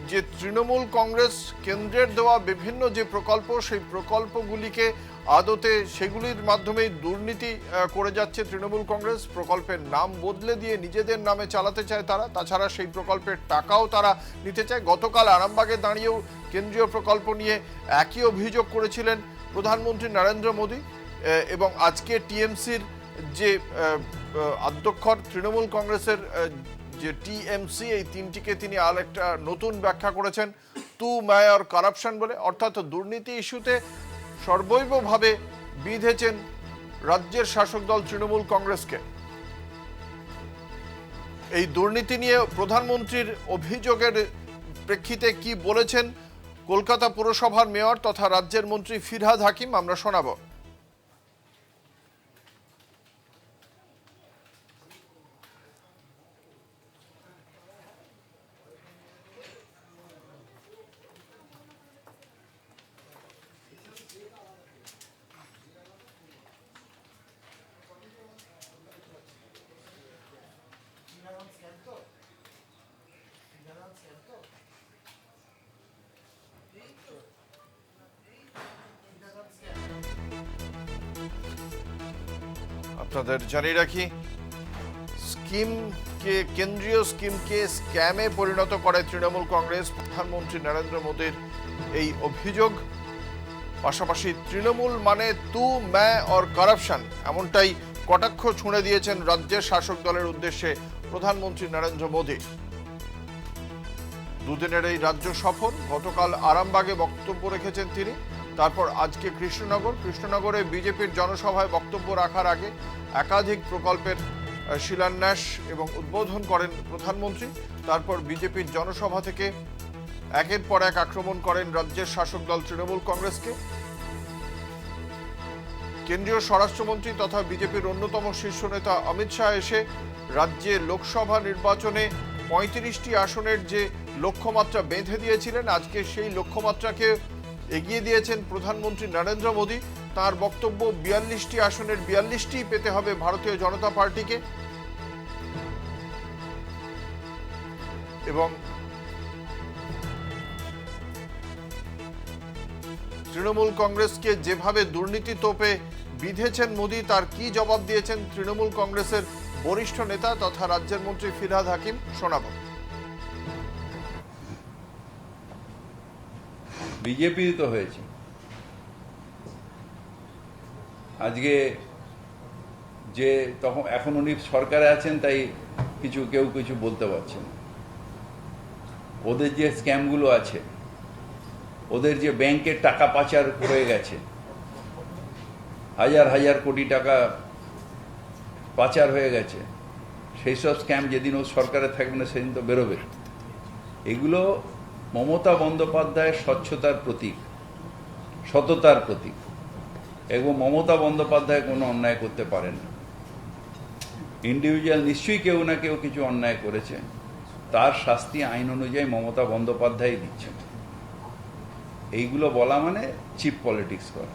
যে তৃণমূল কংগ্রেস কেন্দ্রের দেওয়া বিভিন্ন যে প্রকল্প, সেই প্রকল্পগুলিকে আদতে সেগুলির মাধ্যমেই দুর্নীতি করে যাচ্ছে তৃণমূল কংগ্রেস। প্রকল্পের নাম বদলে দিয়ে নিজেদের নামে চালাতে চায় তারা। তাছাড়া সেই প্রকল্পের টাকাও তারা নিতে চায়। গতকাল আরামবাগে দাঁড়িয়েও কেন্দ্রীয় প্রকল্প নিয়ে একই অভিযোগ করেছিলেন প্রধানমন্ত্রী নরেন্দ্র মোদী। এবং আজকে টিএমসির যে অধ্যক্ষর তৃণমূল কংগ্রেসের যে টিএমসি, এই তিনটিকে তিনি আরেকটা নতুন ব্যাখ্যা করেছেন। তু মায়ার কারাপশন বলে, অর্থাৎ দুর্নীতি ইস্যুতে সর্বৈবভাবে বিঁধেছেন রাজ্যের শাসক দল তৃণমূল কংগ্রেসকে। এই দুর্নীতি নিয়ে প্রধানমন্ত্রীর অভিযোগের প্রেক্ষিতে কি বলেছেন কলকাতা পুরসভার মেয়র তথা রাজ্যের মন্ত্রী ফিরহাদ হাকিম, আমরা শোনাবো। আপনাদের জানিয়ে রাখি, কেন্দ্রীয় স্কিমকে স্ক্যামে পরিণত করে তৃণমূল কংগ্রেস। প্রধানমন্ত্রী নরেন্দ্র মোদীর এই অভিযোগ, পাশাপাশি তৃণমূল মানে তু ম্যা অর কারাপশন, এমনটাই কটাক্ষ ছুঁড়ে দিয়েছেন রাজ্যের শাসক দলের উদ্দেশ্যে প্রধানমন্ত্রী নরেন্দ্র মোদী। দুদিনের এই রাজ্য সফর, গতকাল আরামবাগে বক্তব্য রেখেছেন তিনি, তারপর আজকে কৃষ্ণনগরে বিজেপির জনসভায় বক্তব্য রাখার আগে একাধিক প্রকল্পের শিলান্যাস এবং উদ্বোধন করেন প্রধানমন্ত্রী। তারপর বিজেপির জনসভা থেকে একের পর এক আক্রমণ করেন রাজ্যের শাসক দল তৃণমূল কংগ্রেসকে। কেন্দ্রীয় স্বরাষ্ট্রমন্ত্রী তথা বিজেপির অন্যতম শীর্ষ নেতা অমিত শাহ এসে রাজ্যে লোকসভা নির্বাচনে ৩৫টি আসনের যে লক্ষ্যমাত্রা বেঁধে দিয়েছিলেন, আজকে সেই লক্ষ্যমাত্রাকে এগিয়ে দিয়েছেন প্রধানমন্ত্রী নরেন্দ্র মোদী। তার বক্তব্য, ৪২টি আসনের ৪২টি পেতে হবে ভারতীয় জনতা পার্টিকে, এবং তৃণমূল কংগ্রেসকে যেভাবে দুর্নীতি তোপে বিঁধেছেন মোদী, তার কি জবাব দিয়েছেন তৃণমূল কংগ্রেসের বরিষ্ঠ নেতা তথা রাজ্যের মন্ত্রী ফিরহাদ হাকিম, শোনাব। বিজেপি তো হয়েছে, আজকে যে তখন এখন উনি সরকারে আছেন তাই কেউ কিছু বলতে পারছেন। ওদের যে স্ক্যামগুলো আছে, ওদের যে ব্যাংকের টাকা পাচার হয়ে গেছে, হাজার হাজার কোটি টাকা পাচার হয়ে গেছে, সেই সব স্ক্যাম যেদিন ও সরকারে থাকবে না সেদিন তো বেরোবে। এগুলো মমতা বন্দ্যোপাধ্যায়ের স্বচ্ছতার প্রতীক, সততার প্রতীক, এবং মমতা বন্দ্যোপাধ্যায় কোনো অন্যায় করতে পারেন না। ইন্ডিভিজুয়াল নিশ্চয়ই কেউ না কেউ কিছু অন্যায় করেছে, তার শাস্তি আইন অনুযায়ী মমতা বন্দ্যোপাধ্যায় দিচ্ছেন। এইগুলো বলা মানে চিপ পলিটিক্স করা।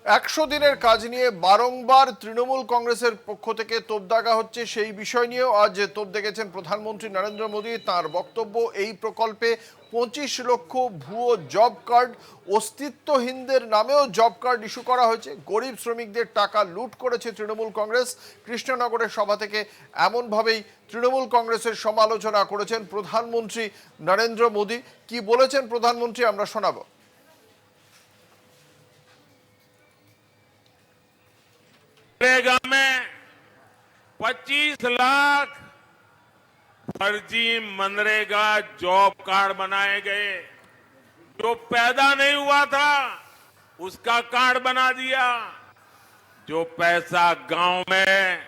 ১০০ দিনের কাজ নিয়ে বারংবার তৃণমূল কংগ্রেসের পক্ষ থেকে তোপ দাগা হচ্ছে, সেই বিষয় নিয়েও আজ তোপ দেখেছেন প্রধানমন্ত্রী নরেন্দ্র মোদী। তার বক্তব্য, এই প্রকল্পে ২৫ লক্ষ ভুয়ো জব কার্ড, অস্তিত্বহীনদের নামেও জব কার্ড ইস্যু করা হয়েছে। গরিব শ্রমিকদের টাকা লুট করেছে তৃণমূল কংগ্রেস। কৃষ্ণনগরের সভা থেকে এমনভাবেই তৃণমূল কংগ্রেসের সমালোচনা করেছেন প্রধানমন্ত্রী নরেন্দ্র মোদী। কি বলেছেন প্রধানমন্ত্রী, আমরা শোনাবো। मनरेगा में 25 लाख फर्जी मनरेगा जॉब कार्ड बनाए गए। जो पैदा नहीं हुआ था उसका कार्ड बना दिया। जो पैसा गांव में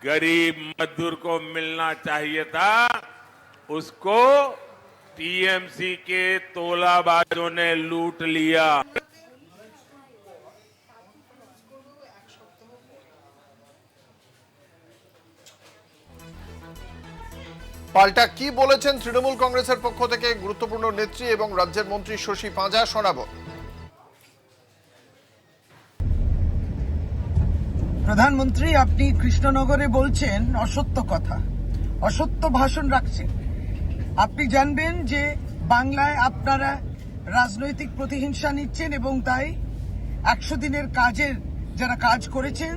गरीब मजदूर को मिलना चाहिए था उसको टीएमसी के तोलाबाजों ने लूट लिया। পাল্টা কি বলেছেন তৃণমূল কংগ্রেসের পক্ষ থেকে গুরুত্বপূর্ণ নেত্রী এবং রাজ্যের মন্ত্রী শশী পাঁজা, শোনাবো। প্রধানমন্ত্রী, আপনি কৃষ্ণনগরে বলছেন অসত্য কথা, অসত্য ভাষণ রাখছেন। আপনি জানবেন যে বাংলায় আপনারা রাজনৈতিক প্রতিহিংসা নিচ্ছেন এবং তাই ১০০ দিনের কাজের যারা কাজ করেছেন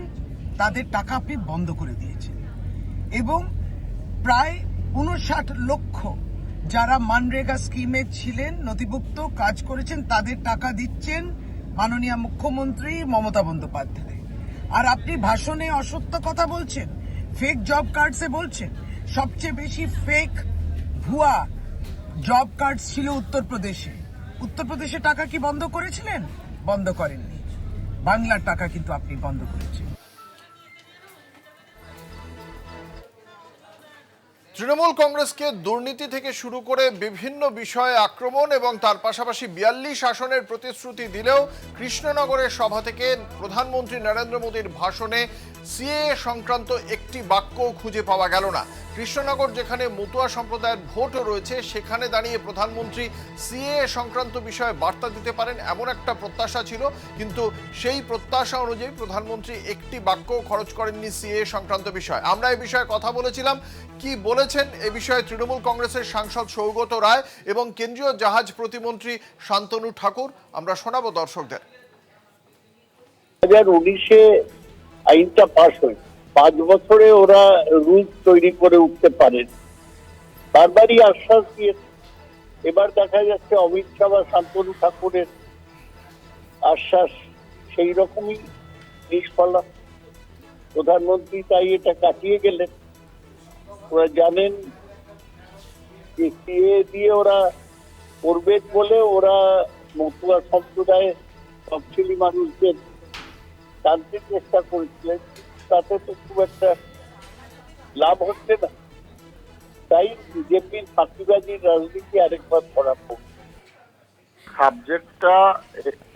তাদের টাকা আপনি বন্ধ করে দিয়েছেন, এবং প্রায় ৫৯ লক্ষ যারা মানরেগা স্কিমে ছিলেন, নথিভুক্ত কাজ করেছেন, তাদের টাকা দিচ্ছেন মাননীয় মুখ্যমন্ত্রী মমতা বন্দ্যোপাধ্যায়। আর আপনি ভাষণে অসত্য কথা বলছেন, ফেক জব কার্ডসে বলছেন। সবচেয়ে বেশি ফেক ভুয়া জব কার্ড ছিল উত্তরপ্রদেশে। উত্তরপ্রদেশে টাকা কি বন্ধ করেছিলেন? বন্ধ করেননি। বাংলার টাকা কিন্তু আপনি বন্ধ করেছেন। তৃণমূল কংগ্রেসকে দুর্নীতি থেকে শুরু করে বিভিন্ন বিষয়ে আক্রমণ এবং তার পাশাপাশি ৪২ আসনের প্রতিশ্রুতি দিলেও কৃষ্ণনগরের সভা থেকে প্রধানমন্ত্রী নরেন্দ্র মোদীর ভাষণে সিএএ সংক্রান্ত একটি বাক্য খুঁজে পাওয়া গেল না। কৃষ্ণনগর যেখানে মতুয়া সম্প্রদায়ের ভোটও রয়েছে, সেখানে দাঁড়িয়ে প্রধানমন্ত্রী সিএএ সংক্রান্ত বিষয়ে বার্তা দিতে পারেন এমন একটা প্রত্যাশা ছিল, কিন্তু সেই প্রত্যাশা অনুযায়ী প্রধানমন্ত্রী একটি বাক্য খরচ করেননি সিএএ সংক্রান্ত বিষয়। আমরা এই বিষয়ে কথা বলেছিলাম। কি বলেছেন এ বিষয়ে তৃণমূল কংগ্রেসের সাংসদ সৌগত রায় এবং কেন্দ্রীয় জাহাজ প্রতিমন্ত্রী শান্তনু ঠাকুর, আমরা শোনাবো দর্শকদের। 2019-এ আইনটা পাশ হয়, 5 বছরে ওরা রুলস তৈরি করে উঠতে পারেন, বারবারই আশ্বাস দিয়েছে। এবার দেখা যাচ্ছে অমিত শাহ বা শান্তনু ঠাকুরের আশ্বাস সেই রকমই নিষ্ফলা। প্রধানমন্ত্রী তাই এটা কাটিয়ে গেলেন। ওরা জানেন যে সিএ দিয়ে ওরা করবে বলে ওরা মতুয়া সম্প্রদায়ের তফসিলি মানুষদের টানতে চেষ্টা করেছিলেন, তাতে তো খুব একটা লাভ হচ্ছে না। তাই বিজেপির ফাঁকিবাজির রাজনীতি আরেকবার ধরা পড়ছে।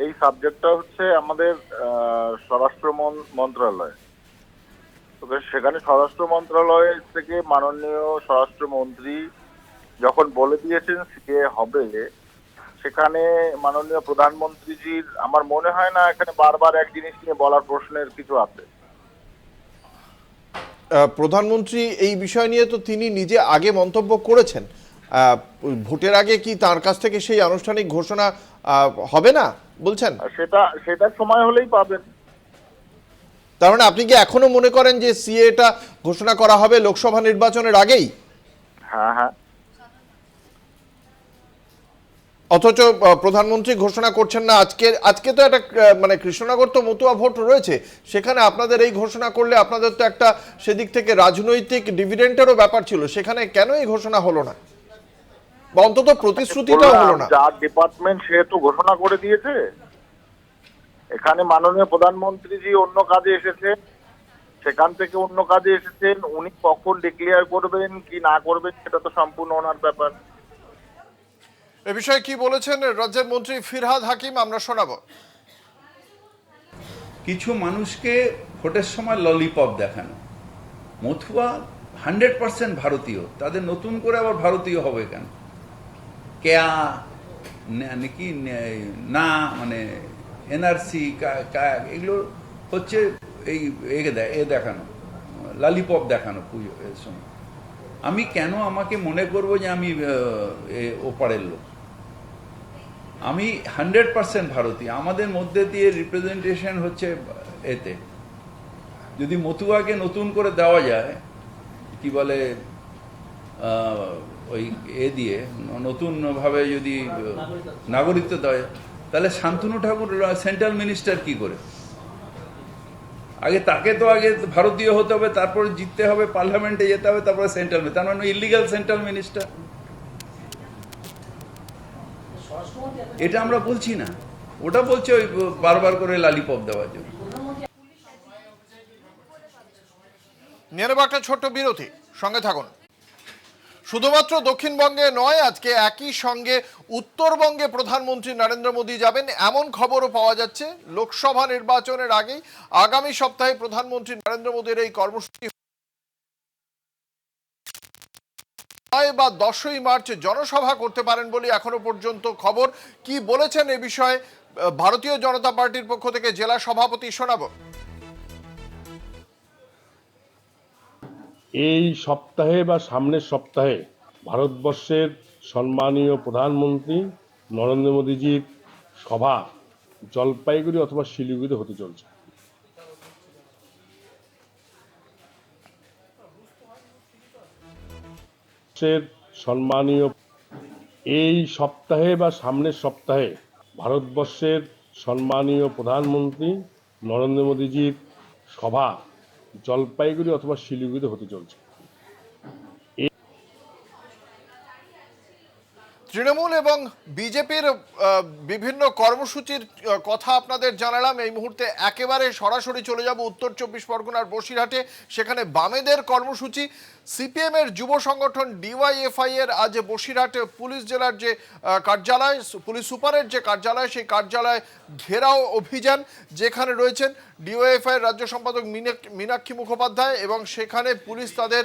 এই সাবজেক্টটা হচ্ছে আমাদের স্বরাষ্ট্র মন্ত্রণালয়। সেখানে স্বরাষ্ট্র মন্ত্রণালয় থেকে মাননীয় স্বরাষ্ট্রমন্ত্রী যখন বলে দিয়েছেন সিএ হবে, সেখানে মাননীয় প্রধানমন্ত্রীজির আমার মনে হয় না এখানে বারবার এক জিনিস নিয়ে বলার প্রশ্নের কিছু আছে। প্রধানমন্ত্রী এই বিষয় নিয়ে তো তিনি নিজে আগে মন্তব্য করেছেন। ভোটের আগে কি তার কাছ থেকে সেই আনুষ্ঠানিক ঘোষণা হবে না বলছেন? সেটা সময় হলেই পাবেন। তার মানে আপনি কি এখনো মনে করেন যে সিএটা ঘোষণা করা হবে লোকসভা নির্বাচনের আগেই? হ্যাঁ হ্যাঁ। অথচ প্রধানমন্ত্রী ঘোষণা করছেন না। আজকে তো একটা মানে কৃষ্ণনগর তো মতুয়া ভোট রয়েছে, সেখানে আপনাদের এই ঘোষণা করলে আপনাদের তো একটা সেদিক থেকে রাজনৈতিক ডিভিডেন্ডেরও ব্যাপার ছিল, সেখানে কেন এই ঘোষণা হলো না বা অন্তত প্রতিশ্রুতিটাও হলো না? যার ডিপার্টমেন্ট সে তো ঘোষণা করে দিয়েছে। এখানে মাননীয় প্রধানমন্ত্রীজি অন্য কাজে এসেছেন, সেখান থেকে অন্য কাজে এসেছেন। উনি কখন ডিক্লেয়ার করবেন কি না করবেন সেটা তো সম্পূর্ণ ওনার ব্যাপার। এ বিষয়ে কি বলেছেন রাজ্যের মন্ত্রী ফিরহাদ হাকিম, আমরা শোনাবো। কিছু মানুষকে ভোটের সময় ললিপপ দেখানো। মথুয়া 100% ভারতীয়, তাদের নতুন করে আবার ভারতীয় হবে কেন? কেয়া নাকি না, মানে এনআরসি এগুলো হচ্ছে এই দেখানো, ললিপপ দেখানো পুজো এর সময়। আমি কেন আমাকে মনে করব যে আমি ওপারের লোক? আমি 100% ভারতীয়। আমাদের মধ্যে দিয়ে রিপ্রেজেন্টেশন হচ্ছে এতে। যদি মতুয়াকে নতুন করে দেওয়া যায়, কি বলে ওই দিয়ে নতুনভাবে যদি নাগরিকত্ব দেয়, তাহলে শান্তনু ঠাকুর সেন্ট্রাল মিনিস্টার কি করে? তাকে তো আগে ভারতীয় হতে হবে, তারপর জিততে হবে, পার্লামেন্টে যেতে হবে, তারপরে সেন্ট্রাল, তার মানে ইলিগাল সেন্ট্রাল মিনিস্টার। এটা আমরা বলছি না, ওটা বলছে ওই বারবার করে লালিপপ দেওয়ার জন্য। নিয়ে নেব একটা ছোট্ট বিরতি, সঙ্গে থাকুন। শুধুমাত্র দক্ষিণবঙ্গে নয়, আজকে একই সঙ্গে উত্তরবঙ্গে প্রধানমন্ত্রী নরেন্দ্র মোদী যাবেন এমন খবরও পাওয়া যাচ্ছে। লোকসভা নির্বাচনের আগেই আগামী সপ্তাহে প্রধানমন্ত্রী নরেন্দ্র মোদীর এই কর্মসূচি বা 10ই মার্চ জনসভা করতে পারেন বলে এখনো পর্যন্ত খবর। কি বলেছেন এ বিষয়ে ভারতীয় জনতা পার্টির পক্ষ থেকে জেলা সভাপতি, শোনাবো। এই সপ্তাহে বা সামনের সপ্তাহে ভারতবর্ষের সম্মানীয় প্রধানমন্ত্রী নরেন্দ্র মোদীজির সভা জলপাইগুড়ি অথবা শিলিগুড়িতে হতে চলছে। সম্মানীয় এই সপ্তাহে বা সামনের সপ্তাহে ভারতবর্ষের সম্মানীয় প্রধানমন্ত্রী নরেন্দ্র মোদীজির সভা জলপাইগুড়ি অথবা শিলিগুড়িতে হতে চলছে। তৃণমূল এবং বিজেপির বিভিন্ন কর্মসূচির কথা আপনাদের জানালাম। এই মুহূর্তে একেবারে সরাসরি চলে যাব উত্তর 24 পরগনার বসিরহাটে। সেখানে বামেদের কর্মসূচি, সিপিএম এর যুব সংগঠন ডিওয়াইএফআই এর আজ বসিরহাট পুলিশ জেলার যে কার্যালয়, পুলিশ সুপারের যে কার্যালয়, সেই কার্যালয় ঘেরাও অভিযান, যেখানে রয়েছেন ডিওয়াইএফআই এর রাজ্য সম্পাদক মীনাক্ষী মুখোপাধ্যায়, এবং সেখানে পুলিশ তাদের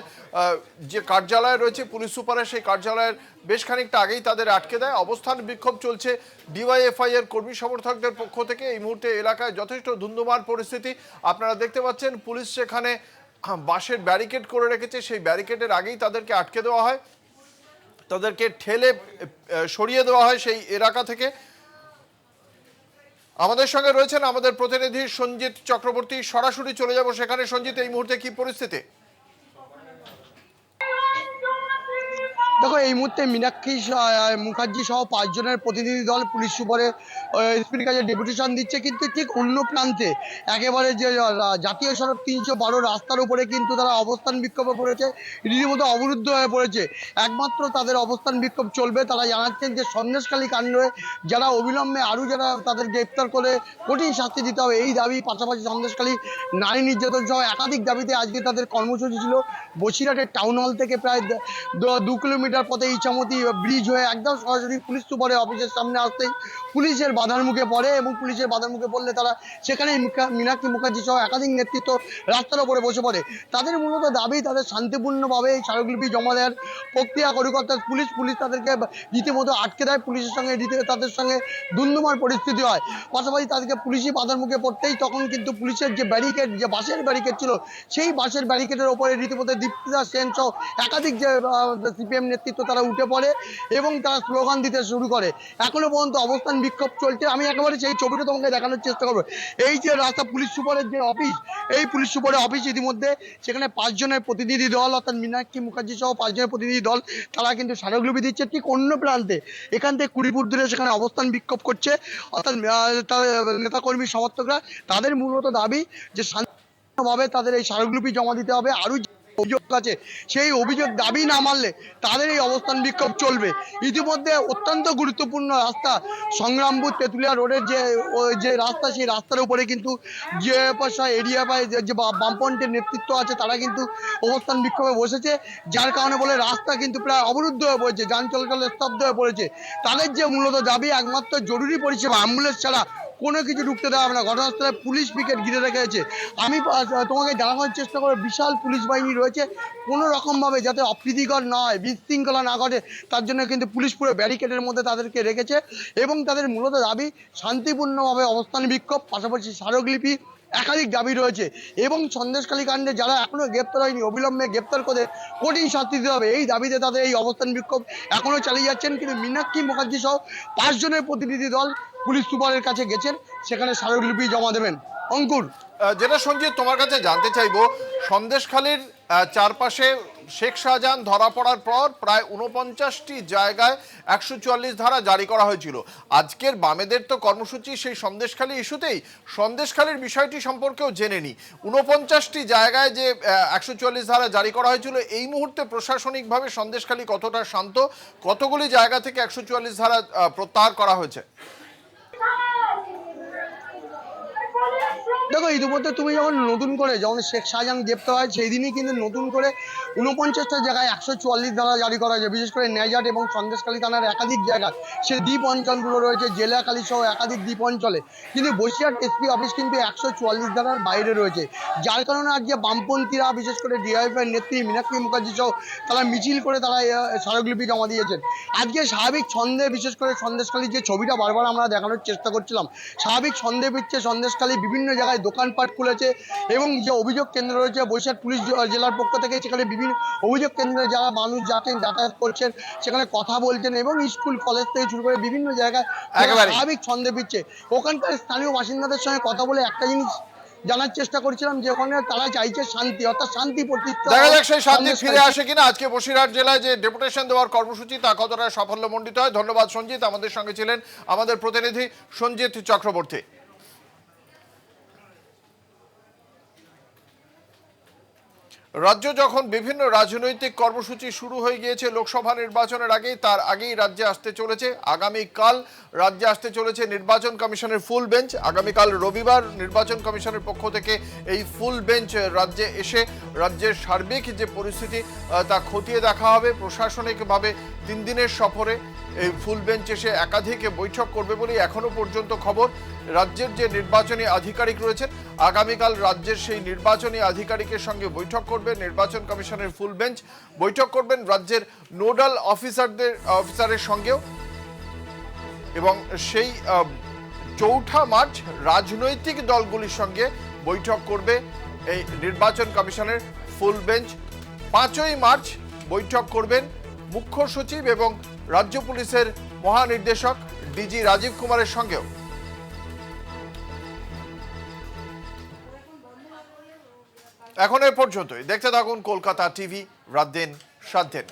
যে কার্যালয় রয়েছে পুলিশ সুপারের, সেই কার্যালয়ের বেশ খানিকটা আগেই তাদের আটকে দেয়। অবস্থান বিক্ষোভ চলছে ডিওয়াইএফআই এর কর্মী সমর্থকদের পক্ষ থেকে। এই মুহূর্তে এলাকায় যথেষ্ট ধুন্ধুমার পরিস্থিতি আপনারা দেখতে পাচ্ছেন। পুলিশ সেখানে বাঁশের ব্যারিকেড করে রেখেছে, সেই ব্যারিকেডের আগেই তাদেরকে আটকে দেওয়া হয়, তাদেরকে ঠেলে সরিয়ে দেওয়া হয় সেই এলাকা থেকে। আমাদের সঙ্গে রয়েছেন আমাদের প্রতিনিধি সঞ্জিত চক্রবর্তী, সরাসরি চলে যাব সেখানে। সঞ্জিত, এই মুহূর্তে কি পরিস্থিতি? দেখো, এই মুহূর্তে মীনাক্ষী মুখার্জি সহ 5 জনের প্রতিনিধি দল পুলিশ সুপারে এসপির কাছে ডেপুটেশন দিচ্ছে, কিন্তু ঠিক অন্য প্রান্তে একেবারে যে জাতীয় সড়ক 312 রাস্তার উপরে কিন্তু তারা অবস্থান বিক্ষোভে পড়েছে, রীতিমতো অবরুদ্ধ হয়ে পড়েছে। একমাত্র তাদের অবস্থান বিক্ষোভ চলবে। তারা জানাচ্ছেন যে সন্দেশখালী কাণ্ডে যারা অবিলম্বে আরও যারা তাদের গ্রেপ্তার করে কঠিন শাস্তি দিতে হবে, এই দাবি। পাশাপাশি সন্দেশখালী নারী নির্যাতন সহ একাধিক দাবিতে আজকে তাদের কর্মসূচি ছিল। বসিরহাটের টাউন হল থেকে প্রায় 2 কিলোমিটার পথে ইছামতি ব্রিজ হয়ে একদম সরাসরি পুলিশ সুপারের অফিসের সামনে আসতেই পুলিশের বাধার মুখে পড়ে, এবং পুলিশের বাধার মুখে পড়লে তারা সেখানে মীনাক্ষী মুখার্জি সহ একাধিক নেতৃত্ব রাস্তার উপরে বসে পড়ে। তাদের মূলত দাবি তাদের শান্তিপূর্ণভাবে এই স্মারকলিপি জমা দেওয়ার প্রক্রিয়া করুক, অর্থাৎ পুলিশ তাদেরকে রীতিমতো আটকে দেয়, পুলিশের সঙ্গে তাদের সঙ্গে ধুন্ধুমার পরিস্থিতি হয়। পাশাপাশি তাদেরকে পুলিশি বাধার মুখে পড়তেই তখন কিন্তু পুলিশের যে ব্যারিকেড, যে বাঁশের ব্যারিকেড ছিল, সেই বাঁশের ব্যারিকেডের ওপরে রীতিমতো দীপ্তিদা সেন সহ একাধিক যে সিপিএম নেতৃত্ব তারা উঠে পড়ে এবং তারা স্লোগান দিতে শুরু করে। এখনো পর্যন্ত অবস্থান বিক্ষোভ চলছে। আমি একেবারে সেই ছবিটা তোমাকে দেখানোর চেষ্টা করবো। এই যে রাস্তা পুলিশ সুপারের যে অফিস, এই পুলিশ সুপারের অফিস, ইতিমধ্যে সেখানে 5 জনের প্রতিনিধি দল, অর্থাৎ মীনাক্ষী মুখার্জি সহ 5 জনের প্রতিনিধি দল, তারা কিন্তু স্মারকলিপি দিচ্ছে। ঠিক অন্য প্রান্তে এখান থেকে 20 ফুট দূরে সেখানে অবস্থান বিক্ষোভ করছে, অর্থাৎ নেতাকর্মী সমর্থকরা। তাদের মূলত দাবি যে শান্তিপূর্ণভাবে তাদের এই স্মারকলিপি জমা দিতে হবে। আরও অভিযোগ আছে, সেই অভিযোগ দাবি না মানলে তাদের এই অবস্থান বিক্ষোভ চলবে। ইতিমধ্যে অত্যন্ত গুরুত্বপূর্ণ রাস্তা সংগ্রামপুর তেঁতুলিয়া রোডের যে রাস্তা, সেই রাস্তার উপরে কিন্তু যে এরিয়া পায় যে বামপন্থের নেতৃত্ব আছে, তারা কিন্তু অবস্থান বিক্ষোভে বসেছে, যার কারণে বলে রাস্তা কিন্তু প্রায় অবরুদ্ধ হয়ে পড়েছে, যান চলাচল স্তব্ধ হয়ে পড়েছে। তাদের যে মূলত দাবি, একমাত্র জরুরি পরিষেবা, অ্যাম্বুলেন্স ছাড়া কোনো কিছু ঢুকতে দেওয়া হবে না। ঘটনাস্থলে পুলিশ পিকেট ঘিরে রেখেছে। আমি তোমাকে জানানোর চেষ্টা করবো, বিশাল পুলিশ বাহিনী রয়েছে, কোনো রকমভাবে যাতে অপ্রীতিকর না হয়, বিশৃঙ্খলা না ঘটে, তার জন্য কিন্তু পুলিশ পুরো ব্যারিকেডের মধ্যে তাদেরকে রেখেছে। এবং তাদের মূলত দাবি শান্তিপূর্ণভাবে অবস্থান বিক্ষোভ, পাশাপাশি স্মারকলিপি, একাধিক দাবি রয়েছে। এবং সন্দেশখালী কাণ্ডে যারা এখনো গ্রেপ্তার হয়নি, অবিলম্বে গ্রেপ্তার করে কঠিন শাস্তি দিতে হবে, এই দাবিতে তাদের এই অবস্থান বিক্ষোভ এখনো চালিয়ে যাচ্ছেন। কিন্তু মীনাক্ষী মুখার্জি সহ 5 জনের প্রতিনিধি দল পুলিশ সুপারের কাছে গেছেন, সেখানে স্মারকলিপি জমা দেবেন। অঙ্কুর, যেটা সঞ্জিত তোমার কাছে জানতে চাইবো, সন্দেশখালীর চারপাশে শেখ শাহজাহান ধরা পড়ার পর প্রায় 49টি জায়গায় 144 ধারা জারি করা হয়েছিল। আজকের বামেদের তো কর্মসূচি সেই সন্দেশখালী ইস্যুতেই, সন্দেশখালীর বিষয়টি সম্পর্কেও জেনে নি। 49টি জায়গায় যে 144 ধারা জারি করা হয়েছিল, এই মুহূর্তে প্রশাসনিকভাবে সন্দেশখালী কতটা শান্ত, কতগুলি জায়গা থেকে 144 ধারা প্রত্যাহার করা হয়েছে? দেখো, ইতিমধ্যে তুমি যখন শেখ শাহজাহান গ্রেপ্তার হয়, সেই দিনই কিন্তু নতুন করে 49টা জায়গায় 144 ধারা জারি করা হয়েছে। বিশেষ করে নেজাট এবং সন্দেশখালী থানার একাধিক জায়গায়, সে দ্বীপ অঞ্চলগুলো রয়েছে, জেলাখালী সহ একাধিক দ্বীপ অঞ্চলে কিন্তু বসিরহাট এসপি অফিস কিন্তু 144 ধারার বাইরে রয়েছে। যার কারণে আজকে বামপন্থীরা, বিশেষ করে ডিওয়াইএফআই নেত্রী মীনাক্ষী মুখার্জি সহ তারা মিছিল করে তারা স্মারকলিপি জমা দিয়েছেন। আজকে স্বাভাবিক ছন্দে, বিশেষ করে সন্দেশখালীর যে ছবিটা বারবার আমরা দেখানোর চেষ্টা করছিলাম, স্বাভাবিক ছন্দে বিচ্ছে সন্দেশখালী বিভিন্ন জায়গায় দোকানপাট খুলেছে। এবং যে অভিযোগ কেন্দ্র রয়েছে বসিরহাট পুলিশ জেলার পক্ষ থেকে, সেখানে বিভিন্ন অভিযোগ কেন্দ্রে যারা মানুষ যাতায়াত করছেন, সেখানে কথা বলছেন, এবং স্কুল কলেজ থেকে শুরু করে বিভিন্ন জায়গায় স্বাভাবিক ছন্দে বিচ্ছে। ওখানকার স্থানীয় বাসিন্দাদের সঙ্গে কথা বলে একটা জিনিস জানার চেষ্টা করছিলাম, যে ওখানে তারা চাইছে শান্তি, অর্থাৎ শান্তি প্রতিষ্ঠা। দেখা যাক সেই শান্তি ফিরে আসে কিনা। আজকে বসিরহাট জেলায় যে ডেপুটেশন দেওয়ার কর্মসূচি, তা কতটা সাফল্যমণ্ডিত হয়। ধন্যবাদ সঞ্জিত। আমাদের সঙ্গে ছিলেন আমাদের প্রতিনিধি সঞ্জিত চক্রবর্তী। রাজ্য যখন বিভিন্ন রাজনৈতিক কর্মসূচি শুরু হয়ে গিয়েছে লোকসভা নির্বাচনের আগেই, তার আগেই রাজ্যে আসতে চলেছে আগামীকাল রাজ্যে আসতে চলেছে নির্বাচন কমিশনের ফুল বেঞ্চ। আগামীকাল রবিবার নির্বাচন কমিশনের পক্ষ থেকে এই ফুল বেঞ্চ রাজ্যে এসে রাজ্যের সার্বিক যে পরিস্থিতি তা খতিয়ে দেখা হবে। প্রশাসনিকভাবে 3 দিনের সফরে এই ফুল বেঞ্চ এসে একাধিক বৈঠক করবে বলেই এখনো পর্যন্ত খবর। রাজ্যের যে নির্বাচনী আধিকারিক রয়েছেন আগামীকাল রাজ্যের সেই নির্বাচনী আধিকারিকের সঙ্গে বৈঠক করবে নির্বাচন কমিশনের ফুল বেঞ্চ। বৈঠক করবেন রাজ্যের নোডাল অফিসারের সঙ্গেও, এবং সেই 4 মার্চ রাজনৈতিক দলগুলির সঙ্গে বৈঠক করবে এই নির্বাচন কমিশনের ফুল বেঞ্চ। 5ই মার্চ বৈঠক করবেন মুখ্য সচিব এবং রাজ্য পুলিশের মহানির্দেশক ডিজি রাজীব কুমারের সঙ্গেও। এখন এ পর্যন্তই। দেখতে থাকুন কলকাতা টিভি, রাত দিন 7 দিন।